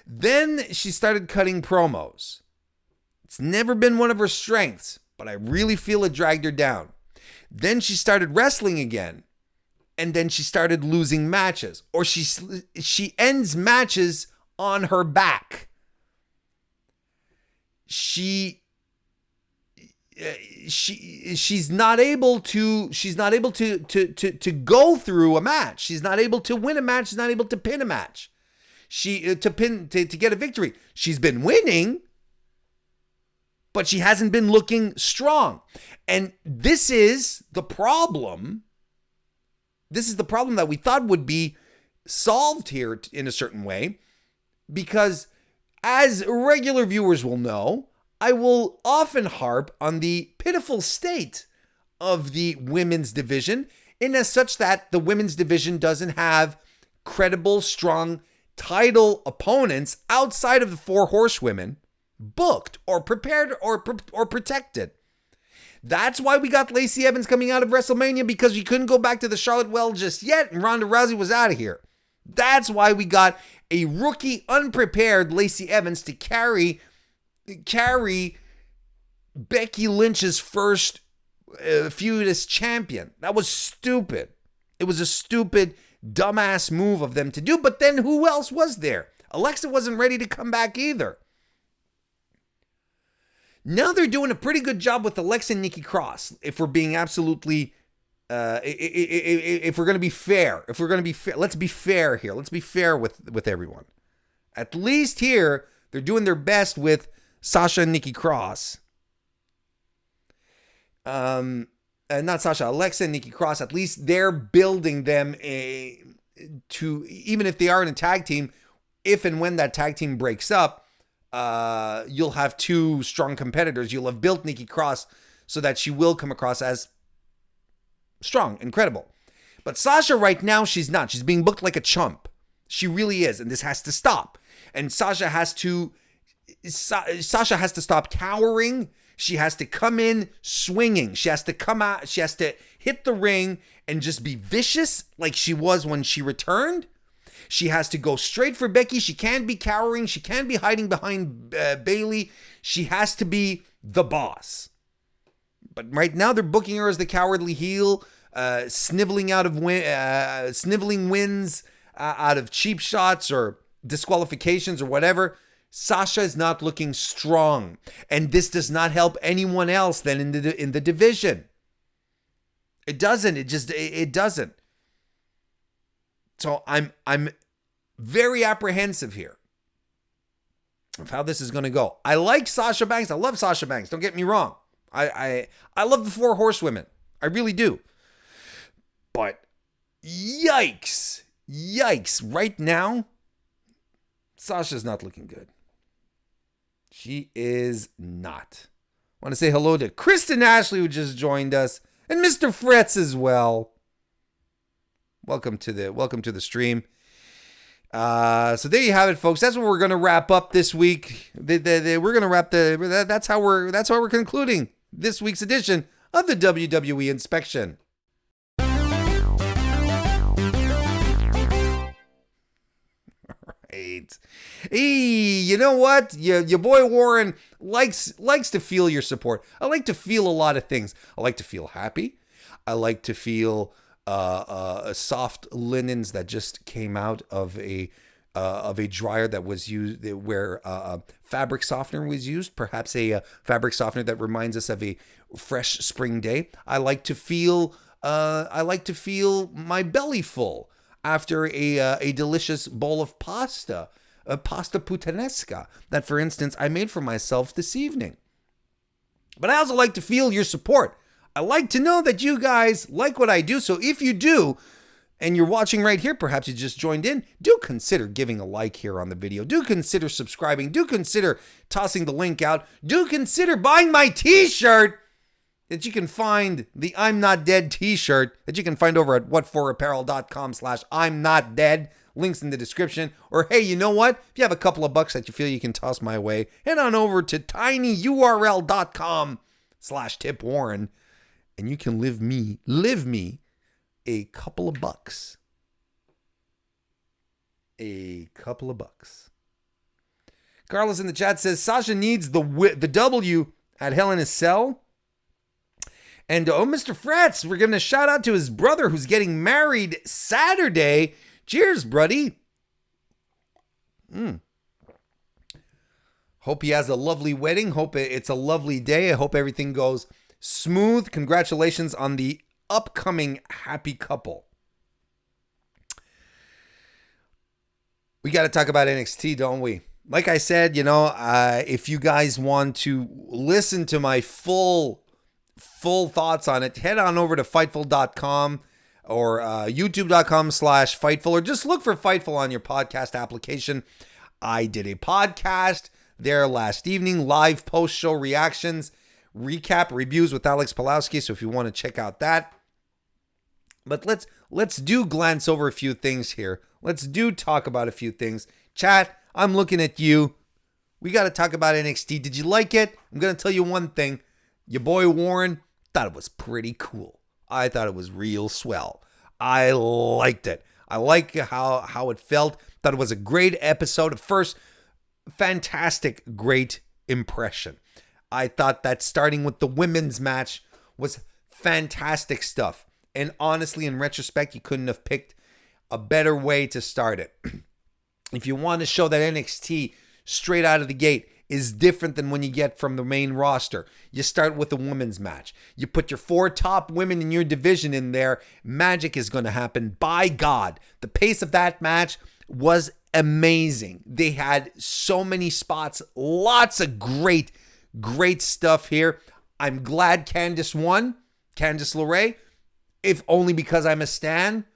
Then she started cutting promos. It's never been one of her strengths, but I really feel it dragged her down. Then she started wrestling again, and then she started losing matches, or she ends matches on her back. She's not able to go through a match. She's not able to win a match. She's not able to pin a match. To get a victory. She's been winning, but she hasn't been looking strong. And this is the problem. This is the problem that we thought would be solved here in a certain way, because as regular viewers will know, I will often harp on the pitiful state of the women's division, in as such that the women's division doesn't have credible, strong title opponents outside of the four horsewomen booked or prepared or protected. That's why we got Lacey Evans coming out of WrestleMania, because we couldn't go back to the Charlotte well just yet, and Ronda Rousey was out of here. That's why we got a rookie, unprepared Lacey Evans to carry Becky Lynch's first feud as champion. That was stupid. It was a stupid, dumbass move of them to do, but then who else was there? Alexa wasn't ready to come back either. Now they're doing a pretty good job with Alexa and Nikki Cross, if we're being absolutely, if we're going to be fair. Let's be fair here. Let's be fair with everyone. At least here, they're doing their best with Sasha and Nikki Cross. Not Sasha, Alexa and Nikki Cross. At least they're building them to, even if they are in a tag team, if and when that tag team breaks up, you'll have two strong competitors. You'll have built Nikki Cross so that she will come across as strong and credible. But Sasha right now, she's not. She's being booked like a chump. She really is, and this has to stop. And Sasha has to stop cowering. She has to come in swinging. She has to come out. She has to hit the ring and just be vicious like she was when she returned. She has to go straight for Becky. She can't be cowering. She can't be hiding behind Bayley. She has to be the boss. But right now they're booking her as the cowardly heel, sniveling wins out of cheap shots or disqualifications or whatever. Sasha is not looking strong, and this does not help anyone else then in the division. It doesn't. It doesn't. So I'm very apprehensive here of how this is going to go. I like Sasha Banks. I love Sasha Banks. Don't get me wrong. I love the four horsewomen. I really do. But yikes. Right now, Sasha's not looking good. She is not. I want to say hello to Kristen Ashley, who just joined us, and Mr. Fretz as well. Welcome to the stream. So there you have it, folks. That's what we're going to wrap up this week. We're going to wrap that's how we're concluding this week's edition of the WWE Inspection. Right. Hey, you know what? Your boy Warren likes to feel your support. I like to feel a lot of things. I like to feel happy. I like to feel soft linens that just came out of a dryer that was used, where fabric softener was used, perhaps a fabric softener that reminds us of a fresh spring day. I like to feel my belly full after a delicious bowl of pasta, a pasta puttanesca that, for instance, I made for myself this evening. But I also like to feel your support. I like to know that you guys like what I do. So if you do, and you're watching right here, perhaps you just joined in, do consider giving a like here on the video. Do consider subscribing. Do consider tossing the link out. Do consider buying my t-shirt that you can find, the I'm Not Dead t-shirt that you can find over at whatforapparel.com/I'm Not Dead. Links in the description. Or hey, you know what? If you have a couple of bucks that you feel you can toss my way, head on over to tinyurl.com/tipwarren. And you can live me a couple of bucks. Carlos in the chat says Sasha needs the W at Hell in a Cell. And Mr. Fretz, we're giving a shout out to his brother who's getting married Saturday. Cheers, buddy. Hope he has a lovely wedding. Hope it's a lovely day. I hope everything goes smooth. Congratulations on the upcoming happy couple. We got to talk about NXT, don't we? Like I said, if you guys want to listen to my full thoughts on it, head on over to Fightful.com or YouTube.com/Fightful, or just look for Fightful on your podcast application. I did a podcast there last evening. Live post-show reactions, recap, reviews with Alex Pulowski. So if you want to check out that. But let's do glance over a few things here. Let's do talk about a few things. Chat, I'm looking at you. We got to talk about NXT. Did you like it? I'm going to tell you one thing. Your boy Warren thought it was pretty cool. I thought it was real swell. I liked it. I like how it felt. Thought it was a great episode. First, fantastic, great impression. I thought that starting with the women's match was fantastic stuff. And honestly, in retrospect, you couldn't have picked a better way to start it. If you want to show that NXT straight out of the gate is different than when you get from the main roster, you start with a women's match. You put your 4 top women in your division in there. Magic is going to happen. By God, the pace of that match was amazing. They had so many spots, lots of great stuff here. I'm glad Candice won, Candice LeRae, if only because I'm a stan.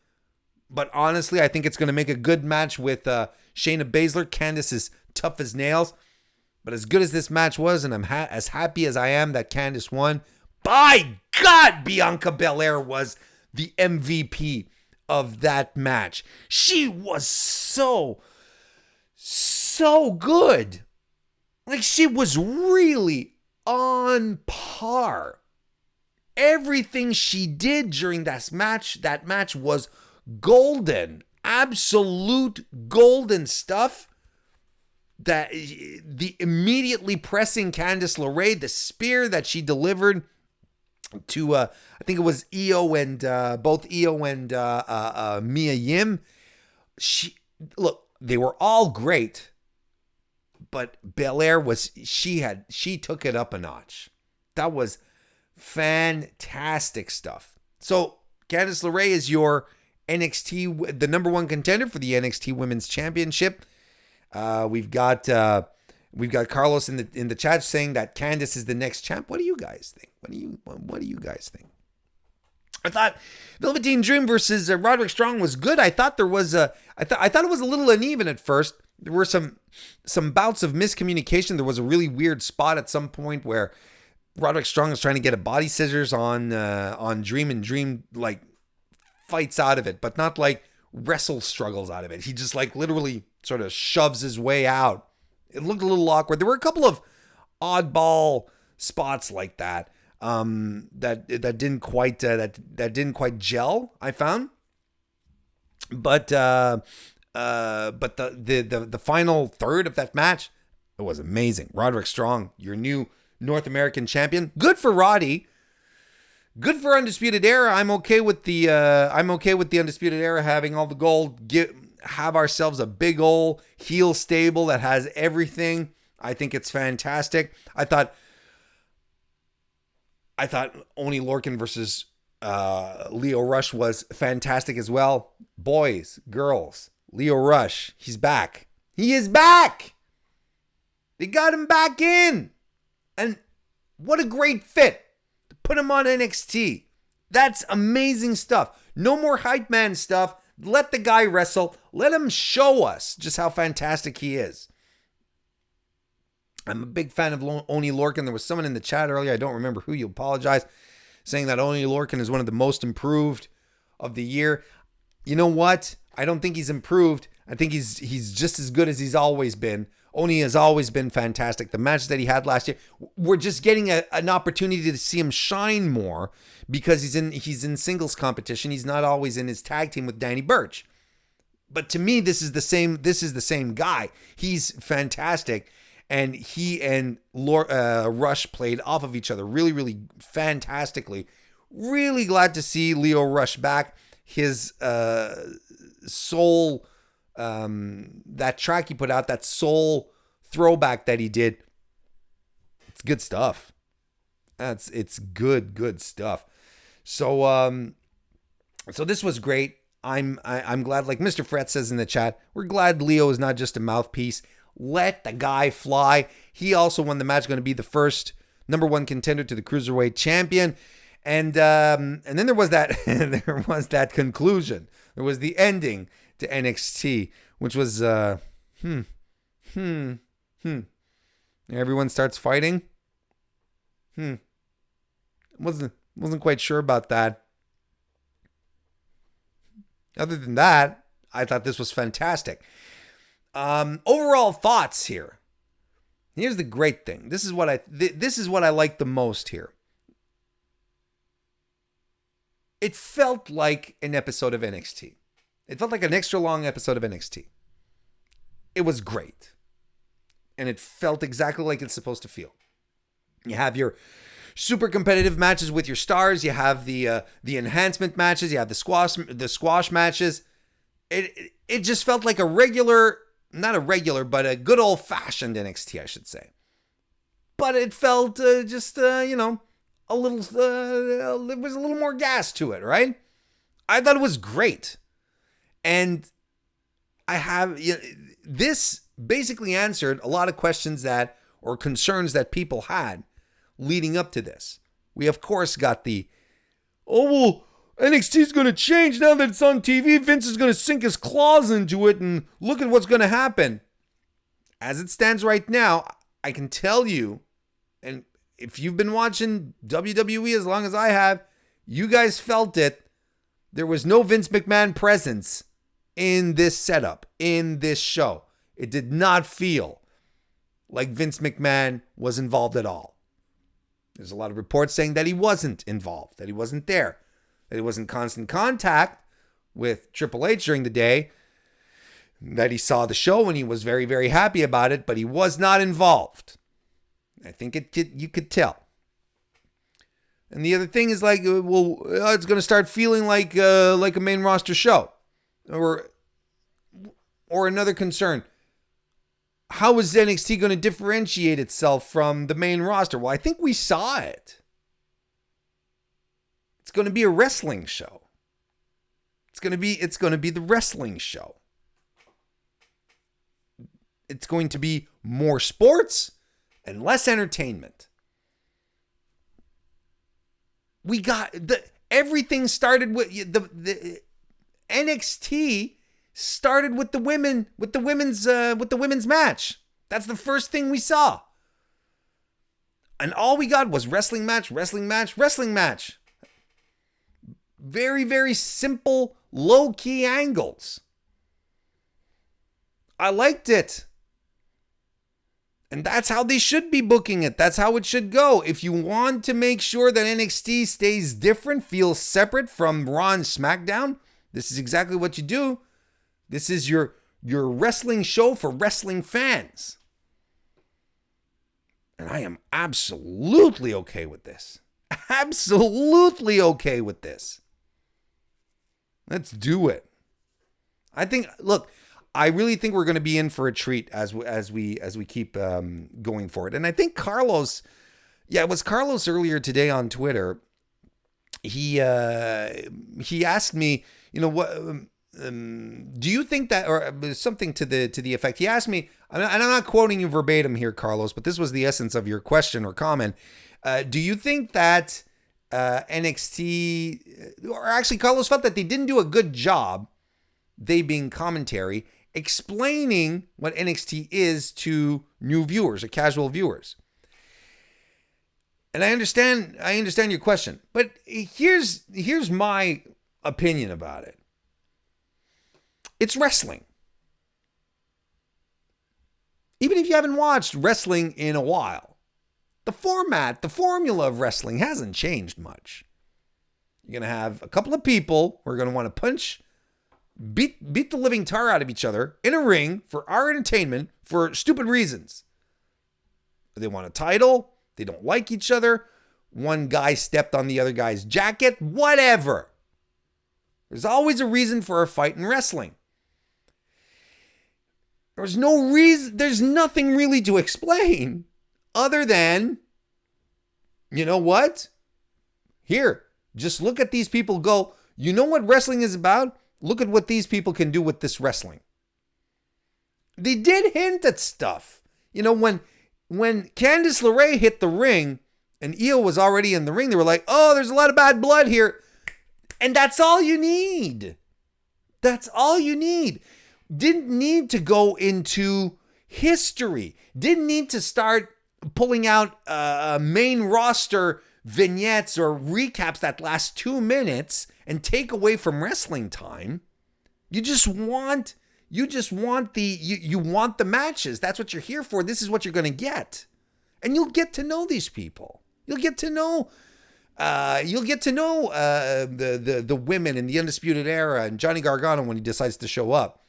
But honestly, I think it's going to make a good match with Shayna Baszler. Candice is tough as nails. But as good as this match was, and I'm as happy as I am that Candice won, by God, Bianca Belair was the MVP of that match. She was so good. Like, she was really on par. Everything she did during that match was golden. Absolute golden stuff. That the immediately pressing Candice LeRae, the spear that she delivered to I think it was Io and both Io and Mia Yim. They were all great, but Belair she took it up a notch. That was fantastic stuff. So Candice LeRae is your NXT, the number 1 contender for the NXT Women's Championship. We've got Carlos in the chat saying that Candice is the next champ. What do you guys think? What do you guys think? I thought Velveteen Dream versus Roderick Strong was good. I thought there was I thought it was a little uneven at first. There were some bouts of miscommunication. There was a really weird spot at some point where Roderick Strong was trying to get a body scissors on Dream, and Dream like fights out of it, but not like wrestle struggles out of it. He just like literally sort of shoves his way out. It looked a little awkward. There were a couple of oddball spots like that that didn't quite gel, I found. But the final third of that match, it was amazing. Roderick Strong, your new North American champion. Good for Roddy. Good for Undisputed Era. I'm okay with the Undisputed Era having all the gold. Have ourselves a big ol' heel stable that has everything. I think it's fantastic. I thought Oney Lorcan versus Lio Rush was fantastic as well. Boys, girls, Lio Rush, he's back. He is back. They got him back in. And what a great fit. Put him on NXT. That's amazing stuff. No more hype man stuff. Let the guy wrestle. Let him show us just how fantastic he is. I'm a big fan of Oney Lorcan. There was someone in the chat earlier, I don't remember who, you apologize, saying that Oney Lorcan is one of the most improved of the year. You know what? I don't think he's improved. I think he's just as good as he's always been. Oney has always been fantastic. The matches that he had last year, we're just getting an opportunity to see him shine more because he's in singles competition. He's not always in his tag team with Danny Burch. But to me, this is the same guy. He's fantastic. And he and Rush played off of each other really, really fantastically. Really glad to see Lio Rush back. His soul, that track he put out, that soul throwback that he did, it's good stuff. It's good stuff. So this was great. I'm glad, like Mr. Fret says in the chat, we're glad Lio is not just a mouthpiece. Let the guy fly. He also won the match, going to be the first number 1 contender to the Cruiserweight champion. And then there was that conclusion. There was the ending to NXT, which was Everyone starts fighting. Wasn't quite sure about that. Other than that, I thought this was fantastic. Overall thoughts here. Here's the great thing. This is what I like the most here. It felt like an episode of NXT. It felt like an extra long episode of NXT. It was great. And it felt exactly like it's supposed to feel. You have your super competitive matches with your stars. You have the enhancement matches. You have the squash matches. It just felt like not a regular, but a good old-fashioned NXT, I should say. But it felt a little, there was a little more gas to it, right? I thought it was great. And this basically answered a lot of questions or concerns that people had leading up to this. We, of course, got NXT is going to change now that it's on TV. Vince is going to sink his claws into it, and look at what's going to happen. As it stands right now, I can tell you, and if you've been watching WWE as long as I have, you guys felt it. There was no Vince McMahon presence in this setup, in this show. It did not feel like Vince McMahon was involved at all. There's a lot of reports saying that he wasn't involved, that he wasn't there, that he was in constant contact with Triple H during the day, that he saw the show and he was very, very happy about it, but he was not involved. I think you could tell. And the other thing is it's going to start feeling like a main roster show. Or another concern. How is NXT going to differentiate itself from the main roster? Well, I think we saw it. It's going to be a wrestling show. It's going to be the wrestling show. It's going to be more sports and less entertainment. We got everything started with the NXT started with the women's match. That's the first thing we saw. And all we got was wrestling match. Very, very simple, low-key angles. I liked it. And that's how they should be booking it. That's how it should go. If you want to make sure that NXT stays different, feels separate from Raw and SmackDown, this is exactly what you do. This is your wrestling show for wrestling fans. And I am absolutely okay with this. Absolutely okay with this. Let's do it. I really think we're going to be in for a treat as we keep going forward. And I think Carlos, it was Carlos earlier today on Twitter. He asked me, what do you think that, or something to the effect. He asked me, and I'm not quoting you verbatim here, Carlos, but this was the essence of your question or comment. Do you think that NXT, or actually Carlos felt that they didn't do a good job, they being commentary, explaining what NXT is to new viewers or casual viewers? And I understand your question, but here's my opinion about it. It's wrestling. Even if you haven't watched wrestling in a while, the formula of wrestling hasn't changed much. You're going to have a couple of people who are going to want to beat the living tar out of each other in a ring for our entertainment for stupid reasons. They want a title. They don't like each other. One guy stepped on the other guy's jacket. Whatever. There's always a reason for a fight in wrestling. There's no reason. There's nothing really to explain other than, you know what? Here, just look at these people go, you know what wrestling is about? Look at what these people can do with this wrestling. They did hint at stuff. When Candice LeRae hit the ring and Io was already in the ring, they were like, oh, there's a lot of bad blood here. And that's all you need. That's all you need. Didn't need to go into history. Didn't need to start pulling out main roster vignettes or recaps that last 2 minutes and take away from wrestling time. You want the matches. That's what you're here for. This is what you're going to get. And you'll get to know these people. You'll get to know the women in the Undisputed Era and Johnny Gargano when he decides to show up.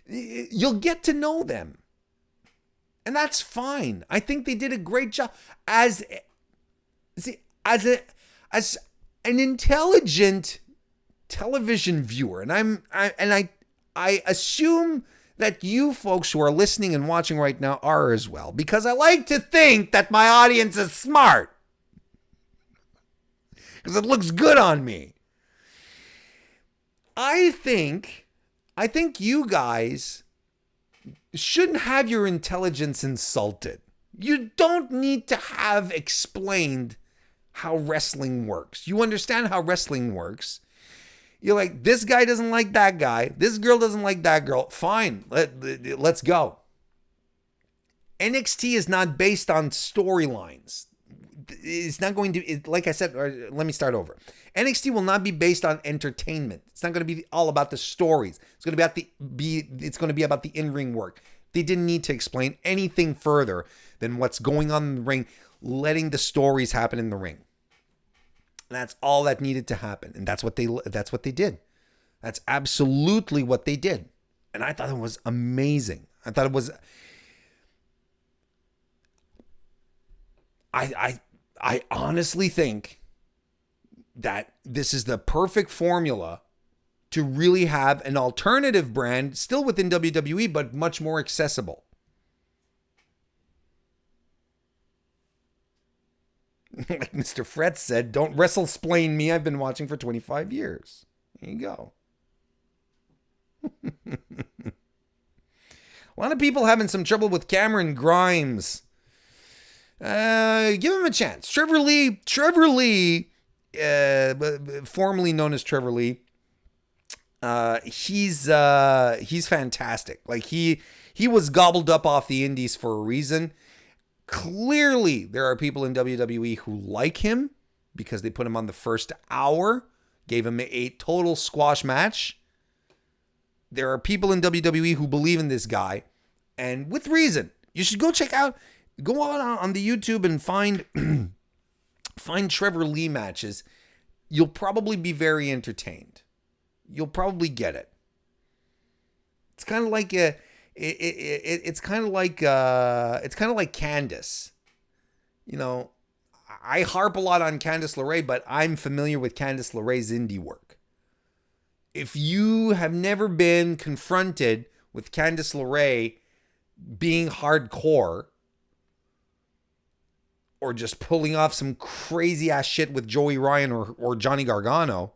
You'll get to know them. And that's fine. I think they did a great job as an intelligent television viewer. And I assume that you folks who are listening and watching right now are as well, because I like to think that my audience is smart. Because it looks good on me. I think you guys shouldn't have your intelligence insulted. You don't need to have explained how wrestling works. You understand how wrestling works. You're like, this guy doesn't like that guy. This girl doesn't like that girl. Fine, let's go. NXT is not based on storylines. It's not going to, like I said, let me start over. NXT will not be based on entertainment. It's not going to be all about the stories. It's going to be about the in-ring work. They didn't need to explain anything further than what's going on in the ring, letting the stories happen in the ring. That's all that needed to happen. And that's what they did. That's absolutely what they did. And I thought it was amazing. I honestly think that this is the perfect formula to really have an alternative brand still within WWE, but much more accessible. Like Mr. Fred said, don't wrestle-splain me. I've been watching for 25 years. There you go. A lot of people having some trouble with Cameron Grimes. Give him a chance. Trevor Lee, formerly known as Trevor Lee, he's fantastic. Like he was gobbled up off the indies for a reason. Clearly, there are people in WWE who like him because they put him on the first hour, gave him a total squash match. There are people in WWE who believe in this guy, and with reason. You should go on the YouTube and find Trevor Lee matches. You'll probably be very entertained. You'll probably get it. It's kind of like it's kind of like Candice. You know, I harp a lot on Candice LeRae, but I'm familiar with Candice LeRae's indie work. If you have never been confronted with Candice LeRae being hardcore or just pulling off some crazy ass shit with Joey Ryan or Johnny Gargano,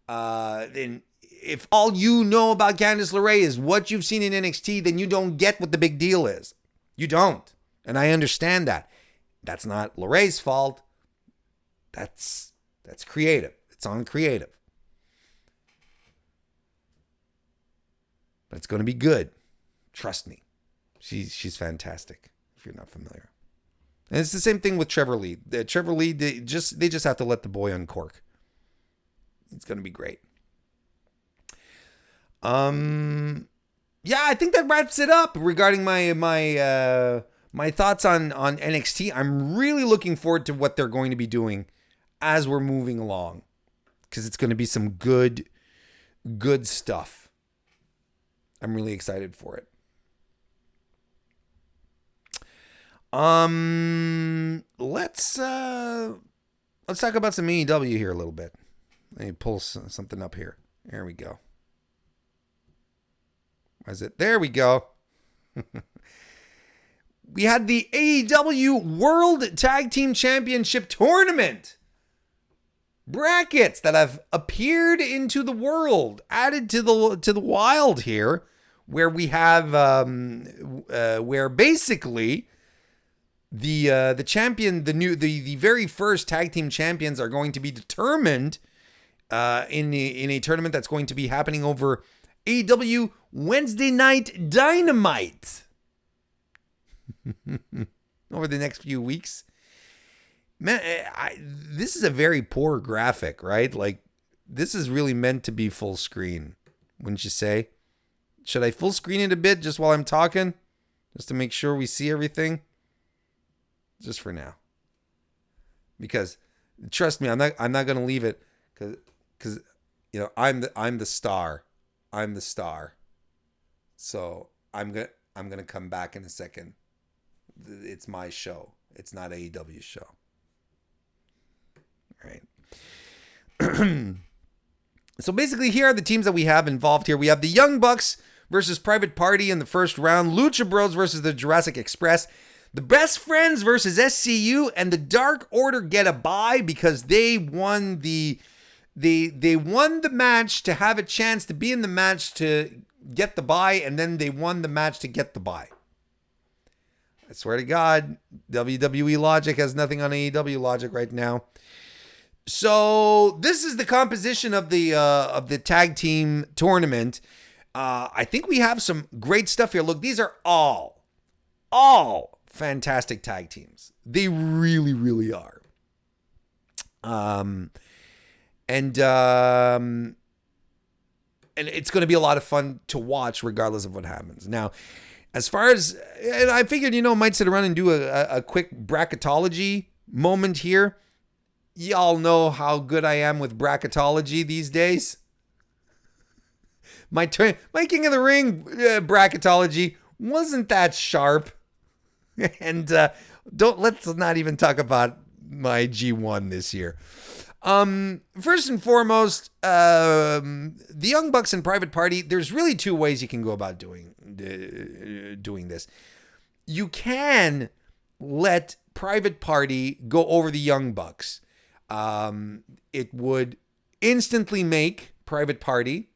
then if all you know about Candice LeRae is what you've seen in NXT, then you don't get what the big deal is. You don't. And I understand that. That's not LeRae's fault. That's creative. It's on creative. But it's going to be good. Trust me. She's fantastic, if you're not familiar. And it's the same thing with Trevor Lee. Trevor Lee, they just have to let the boy uncork. It's going to be great. Yeah, I think that wraps it up regarding my thoughts on NXT. I'm really looking forward to what they're going to be doing as we're moving along, because it's going to be some good stuff. I'm really excited for it. Let's talk about some AEW here a little bit. Let me pull something up here. There we go. Is it? There we go. We had the AEW World Tag Team Championship Tournament brackets that have appeared into the world, added to the wild here, where we have where basically the champion, the very first tag team champions are going to be determined in a tournament that's going to be happening over AEW Wednesday Night Dynamite. over the next few weeks. Man, this is a very poor graphic, right? Like, this is really meant to be full screen, wouldn't you say? Should I full screen it a bit just while I'm talking? Just to make sure we see everything? Just for now. Because, trust me, I'm not going to leave it because you know, I'm the star. I'm the star. So, I'm going to come back in a second. It's my show. It's not AEW's show. Right. So basically, here are the teams that we have involved here. We have the Young Bucks versus Private Party in the first round. Lucha Bros versus the Jurassic Express. The Best Friends versus SCU, and the Dark Order get a bye because they won they won the match to have a chance to be in the match to get the bye, and then they won the match to get the bye. I swear to God, WWE logic has nothing on AEW logic right now. So this is the composition of the tag team tournament. I think we have some great stuff here. Look, these are all fantastic tag teams. They really, really are. And it's going to be a lot of fun to watch regardless of what happens. Now, as far as, and I figured, I might sit around and do a quick bracketology moment here. Y'all know how good I am with bracketology these days. My King of the Ring bracketology wasn't that sharp. And let's not even talk about my G1 this year. First and foremost, the Young Bucks and Private Party, there's really two ways you can go about doing this. You can let Private Party go over the Young Bucks. It would instantly make Private Party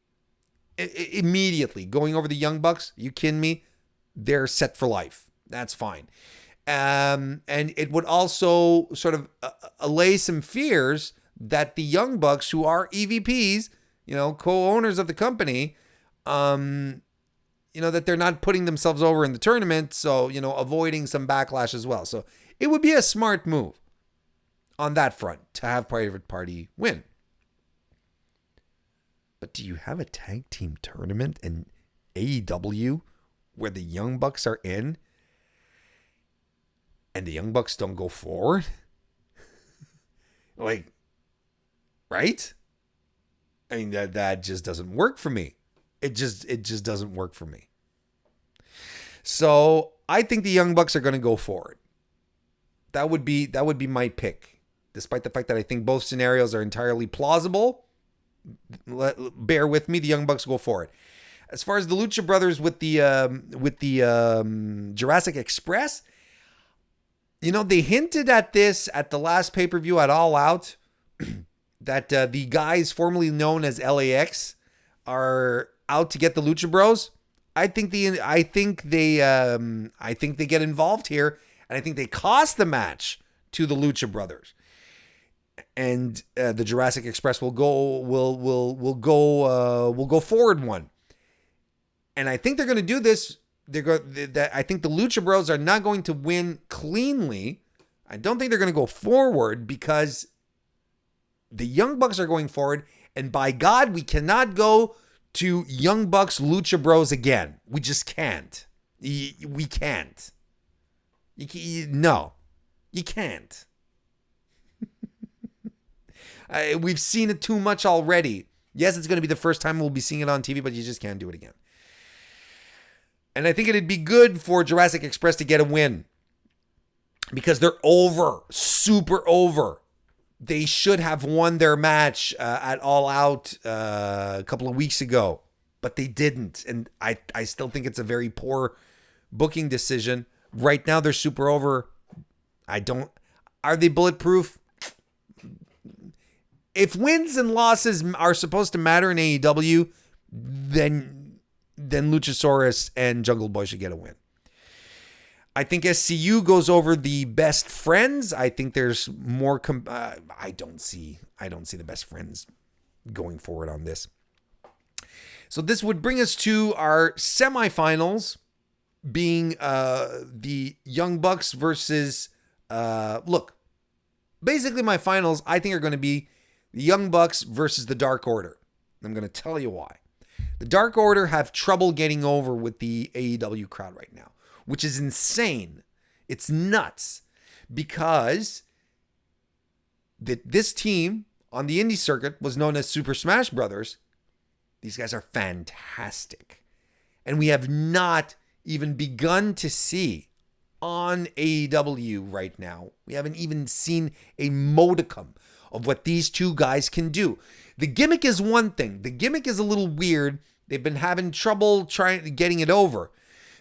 immediately going over the Young Bucks. You kidding me? They're set for life. That's fine. And it would also sort of allay some fears that the Young Bucks, who are EVPs, co-owners of the company, that they're not putting themselves over in the tournament. So, avoiding some backlash as well. So it would be a smart move on that front to have Private Party win. But do you have a tag team tournament in AEW where the Young Bucks are in and the Young Bucks don't go forward? Like, right? I mean, that just doesn't work for me. It just doesn't work for me. So I think the Young Bucks are going to go forward. That would be my pick. Despite the fact that I think both scenarios are entirely plausible, bear with me. The Young Bucks go for it. As far as the Lucha Brothers with the Jurassic Express, they hinted at this at the last pay-per-view at All Out that the guys formerly known as LAX are out to get the Lucha Bros. I think they get involved here, and I think they cost the match to the Lucha Brothers. And the Jurassic Express will go forward one. And I think they're going to do this. I think the Lucha Bros are not going to win cleanly. I don't think they're going to go forward because the Young Bucks are going forward. And by God, we cannot go to Young Bucks Lucha Bros again. We just can't. We can't. No, you can't. We've seen it too much already. Yes, it's going to be the first time we'll be seeing it on TV, but you just can't do it again. And I think it'd be good for Jurassic Express to get a win because they're over, super over. They should have won their match at All Out a couple of weeks ago, but they didn't. And I still think it's a very poor booking decision. Right now, they're super over. Are they bulletproof? If wins and losses are supposed to matter in AEW, then Luchasaurus and Jungle Boy should get a win. I think SCU goes over the Best Friends. I think there's more. I don't see the Best Friends going forward on this. So this would bring us to our semifinals. being the Young Bucks versus, look, basically my finals I think are going to be the Young Bucks versus the Dark Order. I'm going to tell you why. The Dark Order have trouble getting over with the AEW crowd right now, which is insane. It's nuts because this team on the indie circuit was known as Super Smash Brothers. These guys are fantastic. And we have not even begun to see on AEW right now. We haven't even seen a modicum of what these two guys can do. The gimmick is one thing. The gimmick is a little weird. They've been having trouble getting it over.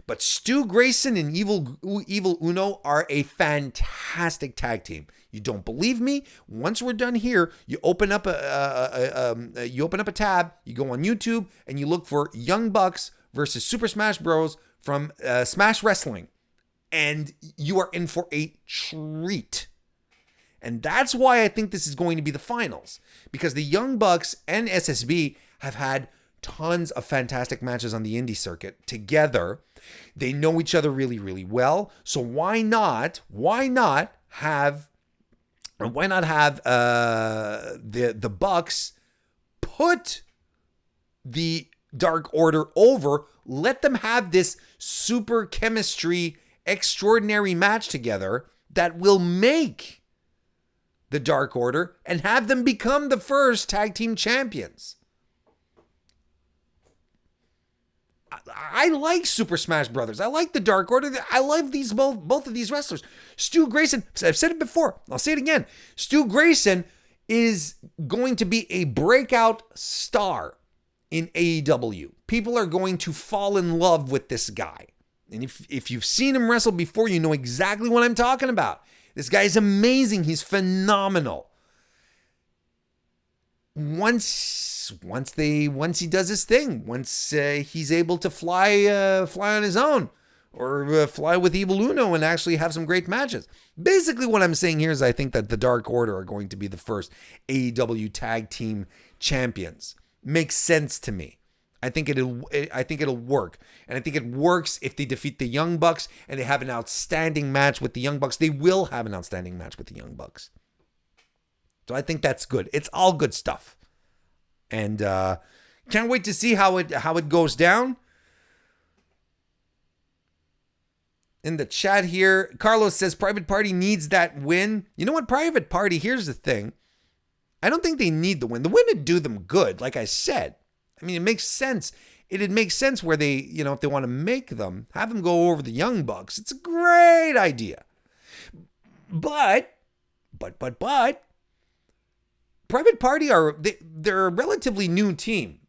But Stu Grayson and Evil Uno are a fantastic tag team. You don't believe me? Once we're done here, you open up a tab, you go on YouTube, and you look for Young Bucks versus Super Smash Bros. From Smash Wrestling. And you are in for a treat. And that's why I think this is going to be the finals. Because the Young Bucks and SSB have had tons of fantastic matches on the indie circuit together. They know each other really, really well. So why not have the Bucks put the Dark Order over, let them have this super chemistry, extraordinary match together that will make the Dark Order and have them become the first tag team champions. I like Super Smash Brothers. I like the Dark Order. I love these both of these wrestlers. Stu Grayson, I've said it before. I'll say it again. Stu Grayson is going to be a breakout star in AEW. People are going to fall in love with this guy. And if you've seen him wrestle before, you know exactly what I'm talking about. This guy is amazing. He's phenomenal. Once he does his thing, once he's able to fly on his own, or fly with Evil Uno and actually have some great matches. Basically, what I'm saying here is I think that the Dark Order are going to be the first AEW tag team champions. Makes sense to me. I think it'll work. And I think it works if they defeat the Young Bucks and they have an outstanding match with the Young Bucks. They will have an outstanding match with the Young Bucks. So I think that's good. It's all good stuff. And can't wait to see how it goes down. In the chat here, Carlos says Private Party needs that win. You know what, Private Party, here's the thing. I don't think they need the win. The win would do them good, like I said. I mean, it makes sense. It'd make sense where they, if they want to make them, have them go over the Young Bucks. It's a great idea. But, Private Party they're a relatively new team.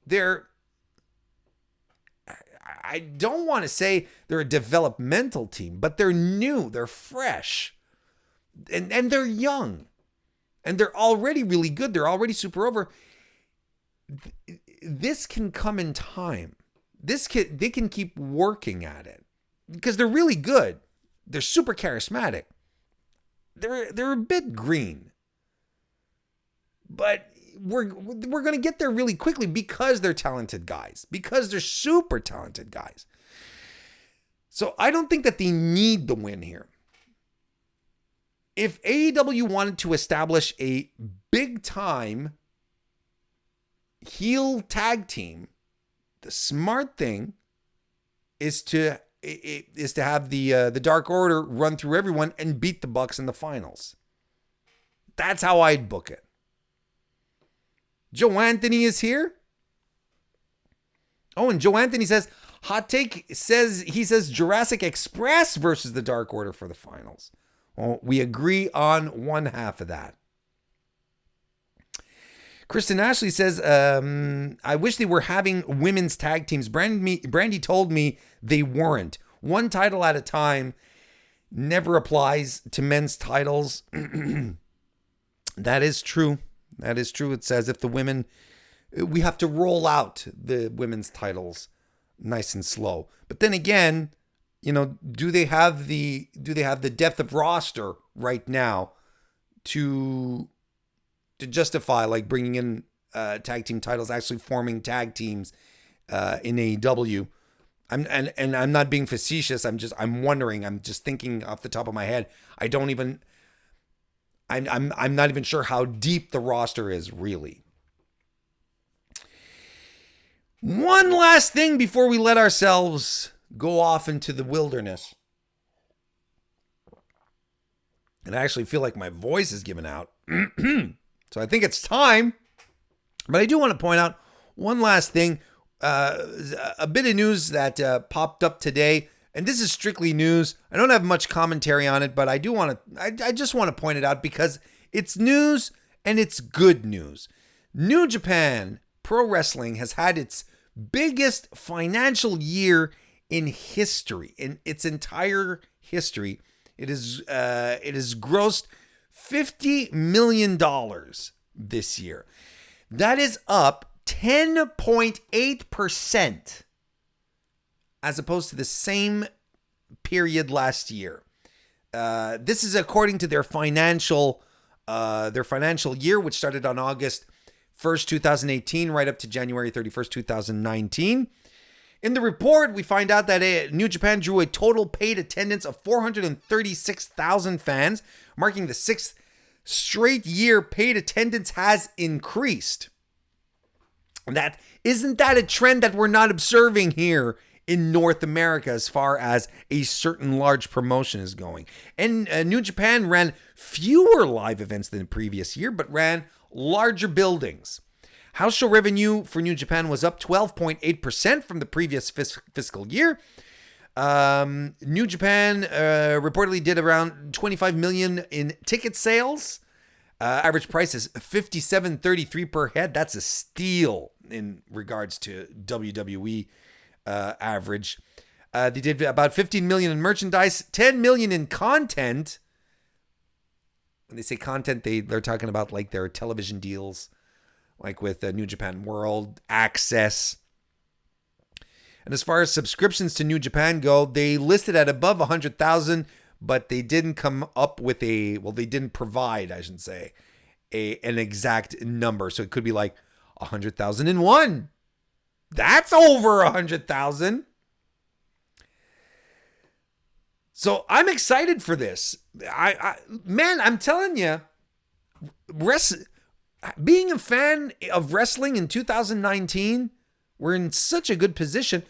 I don't want to say they're a developmental team, but they're new, they're fresh, and they're young. And they're already really good. They're already super over. This can come in time. They can keep working at it because they're really good. They're super charismatic. They're a bit green, but we're going to get there really quickly because they're talented guys. Because they're super talented guys. So I don't think that they need the win here. If AEW wanted to establish a big-time heel tag team, the smart thing is to have the Dark Order run through everyone and beat the Bucks in the finals. That's how I'd book it. Joe Anthony is here. Oh, and Joe Anthony says, hot take says Jurassic Express versus the Dark Order for the finals. Well, we agree on one half of that. Kristen Ashley says, I wish they were having women's tag teams. Brandy told me they weren't. One title at a time never applies to men's titles. That is true. That is true. It says if the women, we have to roll out the women's titles nice and slow. But then again, do they have the depth of roster right now to justify like bringing in tag team titles, actually forming tag teams in AEW? And I'm not being facetious. I'm wondering. I'm just thinking off the top of my head. I'm not even sure how deep the roster is really. One last thing before we let ourselves go off into the wilderness. And I actually feel like my voice is giving out. So I think it's time. But I do want to point out one last thing. A bit of news that popped up today. And this is strictly news. I don't have much commentary on it, but I just want to point it out because it's news and it's good news. New Japan Pro Wrestling has had its biggest financial year in history, in its entire history. It has grossed $50 million this year. That is up 10.8% as opposed to the same period last year. This is according to their financial year, which started on August 1st, 2018, right up to January 31st, 2019. In the report, we find out that New Japan drew a total paid attendance of 436,000 fans, marking the sixth straight year paid attendance has increased. Isn't that a trend that we're not observing here in North America as far as a certain large promotion is going? And New Japan ran fewer live events than the previous year, but ran larger buildings. House show revenue for New Japan was up 12.8% from the previous fiscal year. New Japan reportedly did around $25 million in ticket sales. Average price is $57.33 per head. That's a steal in regards to WWE average. They did about $15 million in merchandise, $10 million in content. When they say content, they're talking about like their television deals, like with New Japan World Access. And as far as subscriptions to New Japan go, they listed at above 100,000, but they didn't come up with they didn't provide, I should say, an exact number. So it could be like 100,001. That's over 100,000. So I'm excited for this. Man, I'm telling you, being a fan of wrestling in 2019, we're in such a good position.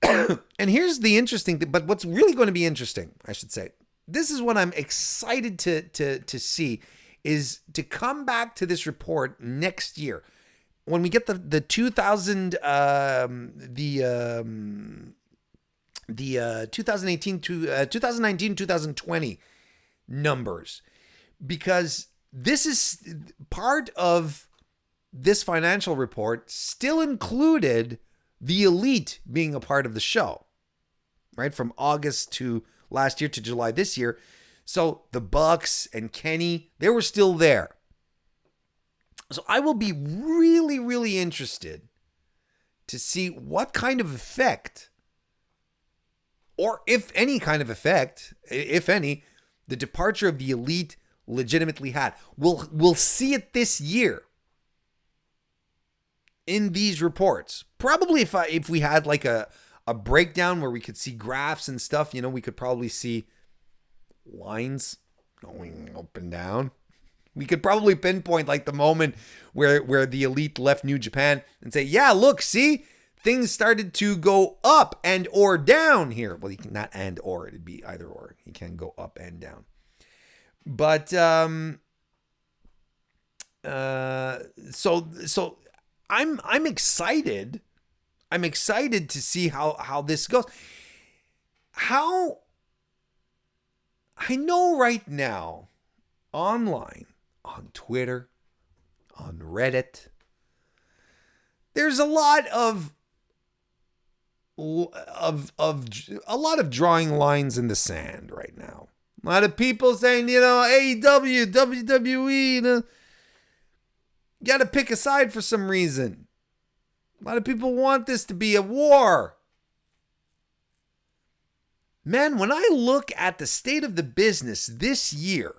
And here's the interesting thing, but what's really going to be interesting, I should say, this is what I'm excited to see, is to come back to this report next year when we get the 2018 to 2019 2020 numbers, because this is part of this financial report still included the Elite being a part of the show, right? From August to last year to July this year. So the Bucks and Kenny, they were still there. So I will be really, really interested to see what kind of effect, or if any kind of effect, if any, the departure of the Elite legitimately had. We'll see it this year in these reports. Probably if we had like a breakdown where we could see graphs and stuff, we could probably see lines going up and down. We could probably pinpoint like the moment where the Elite left New Japan and say, yeah, look, see, things started to go up and or down here. Well, you can not and or, it'd be either or. You can go up and down. But so I'm excited. I'm excited to see how this goes. How I know right now, online, on Twitter, on Reddit, there's a lot of drawing lines in the sand right now. A lot of people saying, AEW, WWE, got to pick a side for some reason. A lot of people want this to be a war. Man, when I look at the state of the business this year,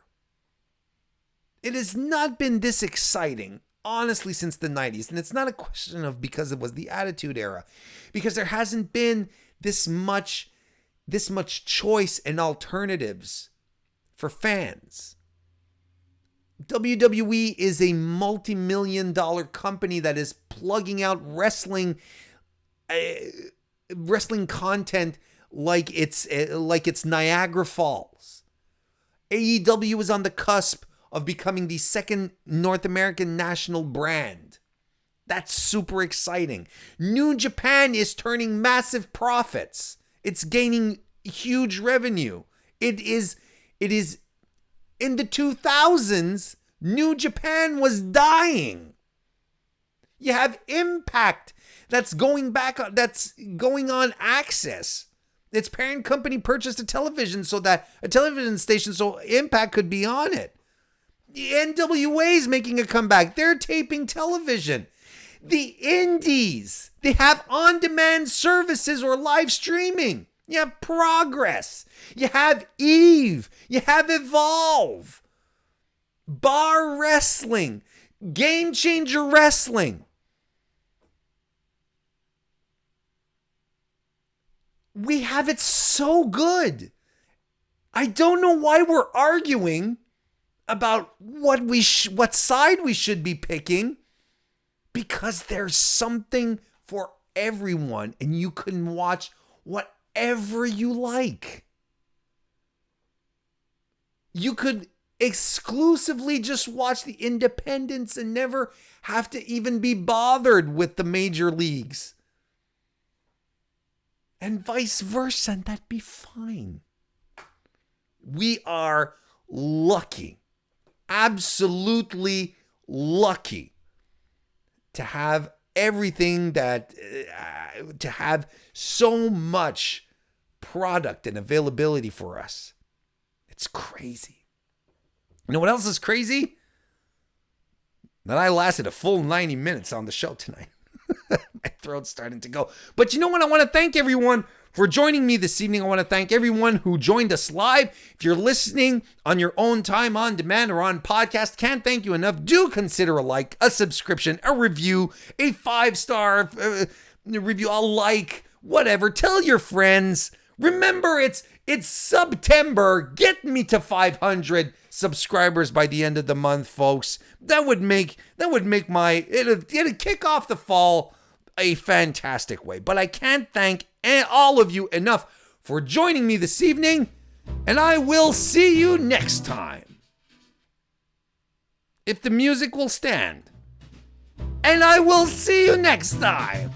it has not been this exciting, honestly, since the 90s. And it's not a question of because it was the Attitude Era. Because there hasn't been this much choice and alternatives for fans. WWE is a multi-million-dollar company that is plugging out wrestling content like it's Niagara Falls. AEW is on the cusp of becoming the second North American national brand. That's super exciting. New Japan is turning massive profits. It's gaining huge revenue. It is in the 2000s, New Japan was dying. You have Impact that's going on Access. Its parent company purchased a television station so Impact could be on it. The NWA is making a comeback. They're taping television. The Indies, they have on-demand services or live streaming. You have Progress. You have Eve. You have Evolve. Bar Wrestling. Game Changer Wrestling. We have it so good. I don't know why we're arguing about what side we should be picking, because there's something for everyone and you can watch whatever you like. You could exclusively just watch the independents and never have to even be bothered with the major leagues. And vice versa, and that'd be fine. We are lucky, absolutely lucky, to have everything to have so much product and availability for us. It's crazy. You know what else is crazy? That I lasted a full 90 minutes on the show tonight. My throat's starting to go. But you know what? I want to thank everyone for joining me this evening. I want to thank everyone who joined us live. If you're listening on your own time, on demand, or on podcast, can't thank you enough. Do consider a like, a subscription, a review, a 5-star review, a like, whatever. Tell your friends. Remember, it's September. Get me to 500 subscribers by the end of the month, folks. That would make it'd kick off the fall a fantastic way. But I can't thank all of you enough for joining me this evening, and I will see you next time, if the music will stand. And I will see you next time.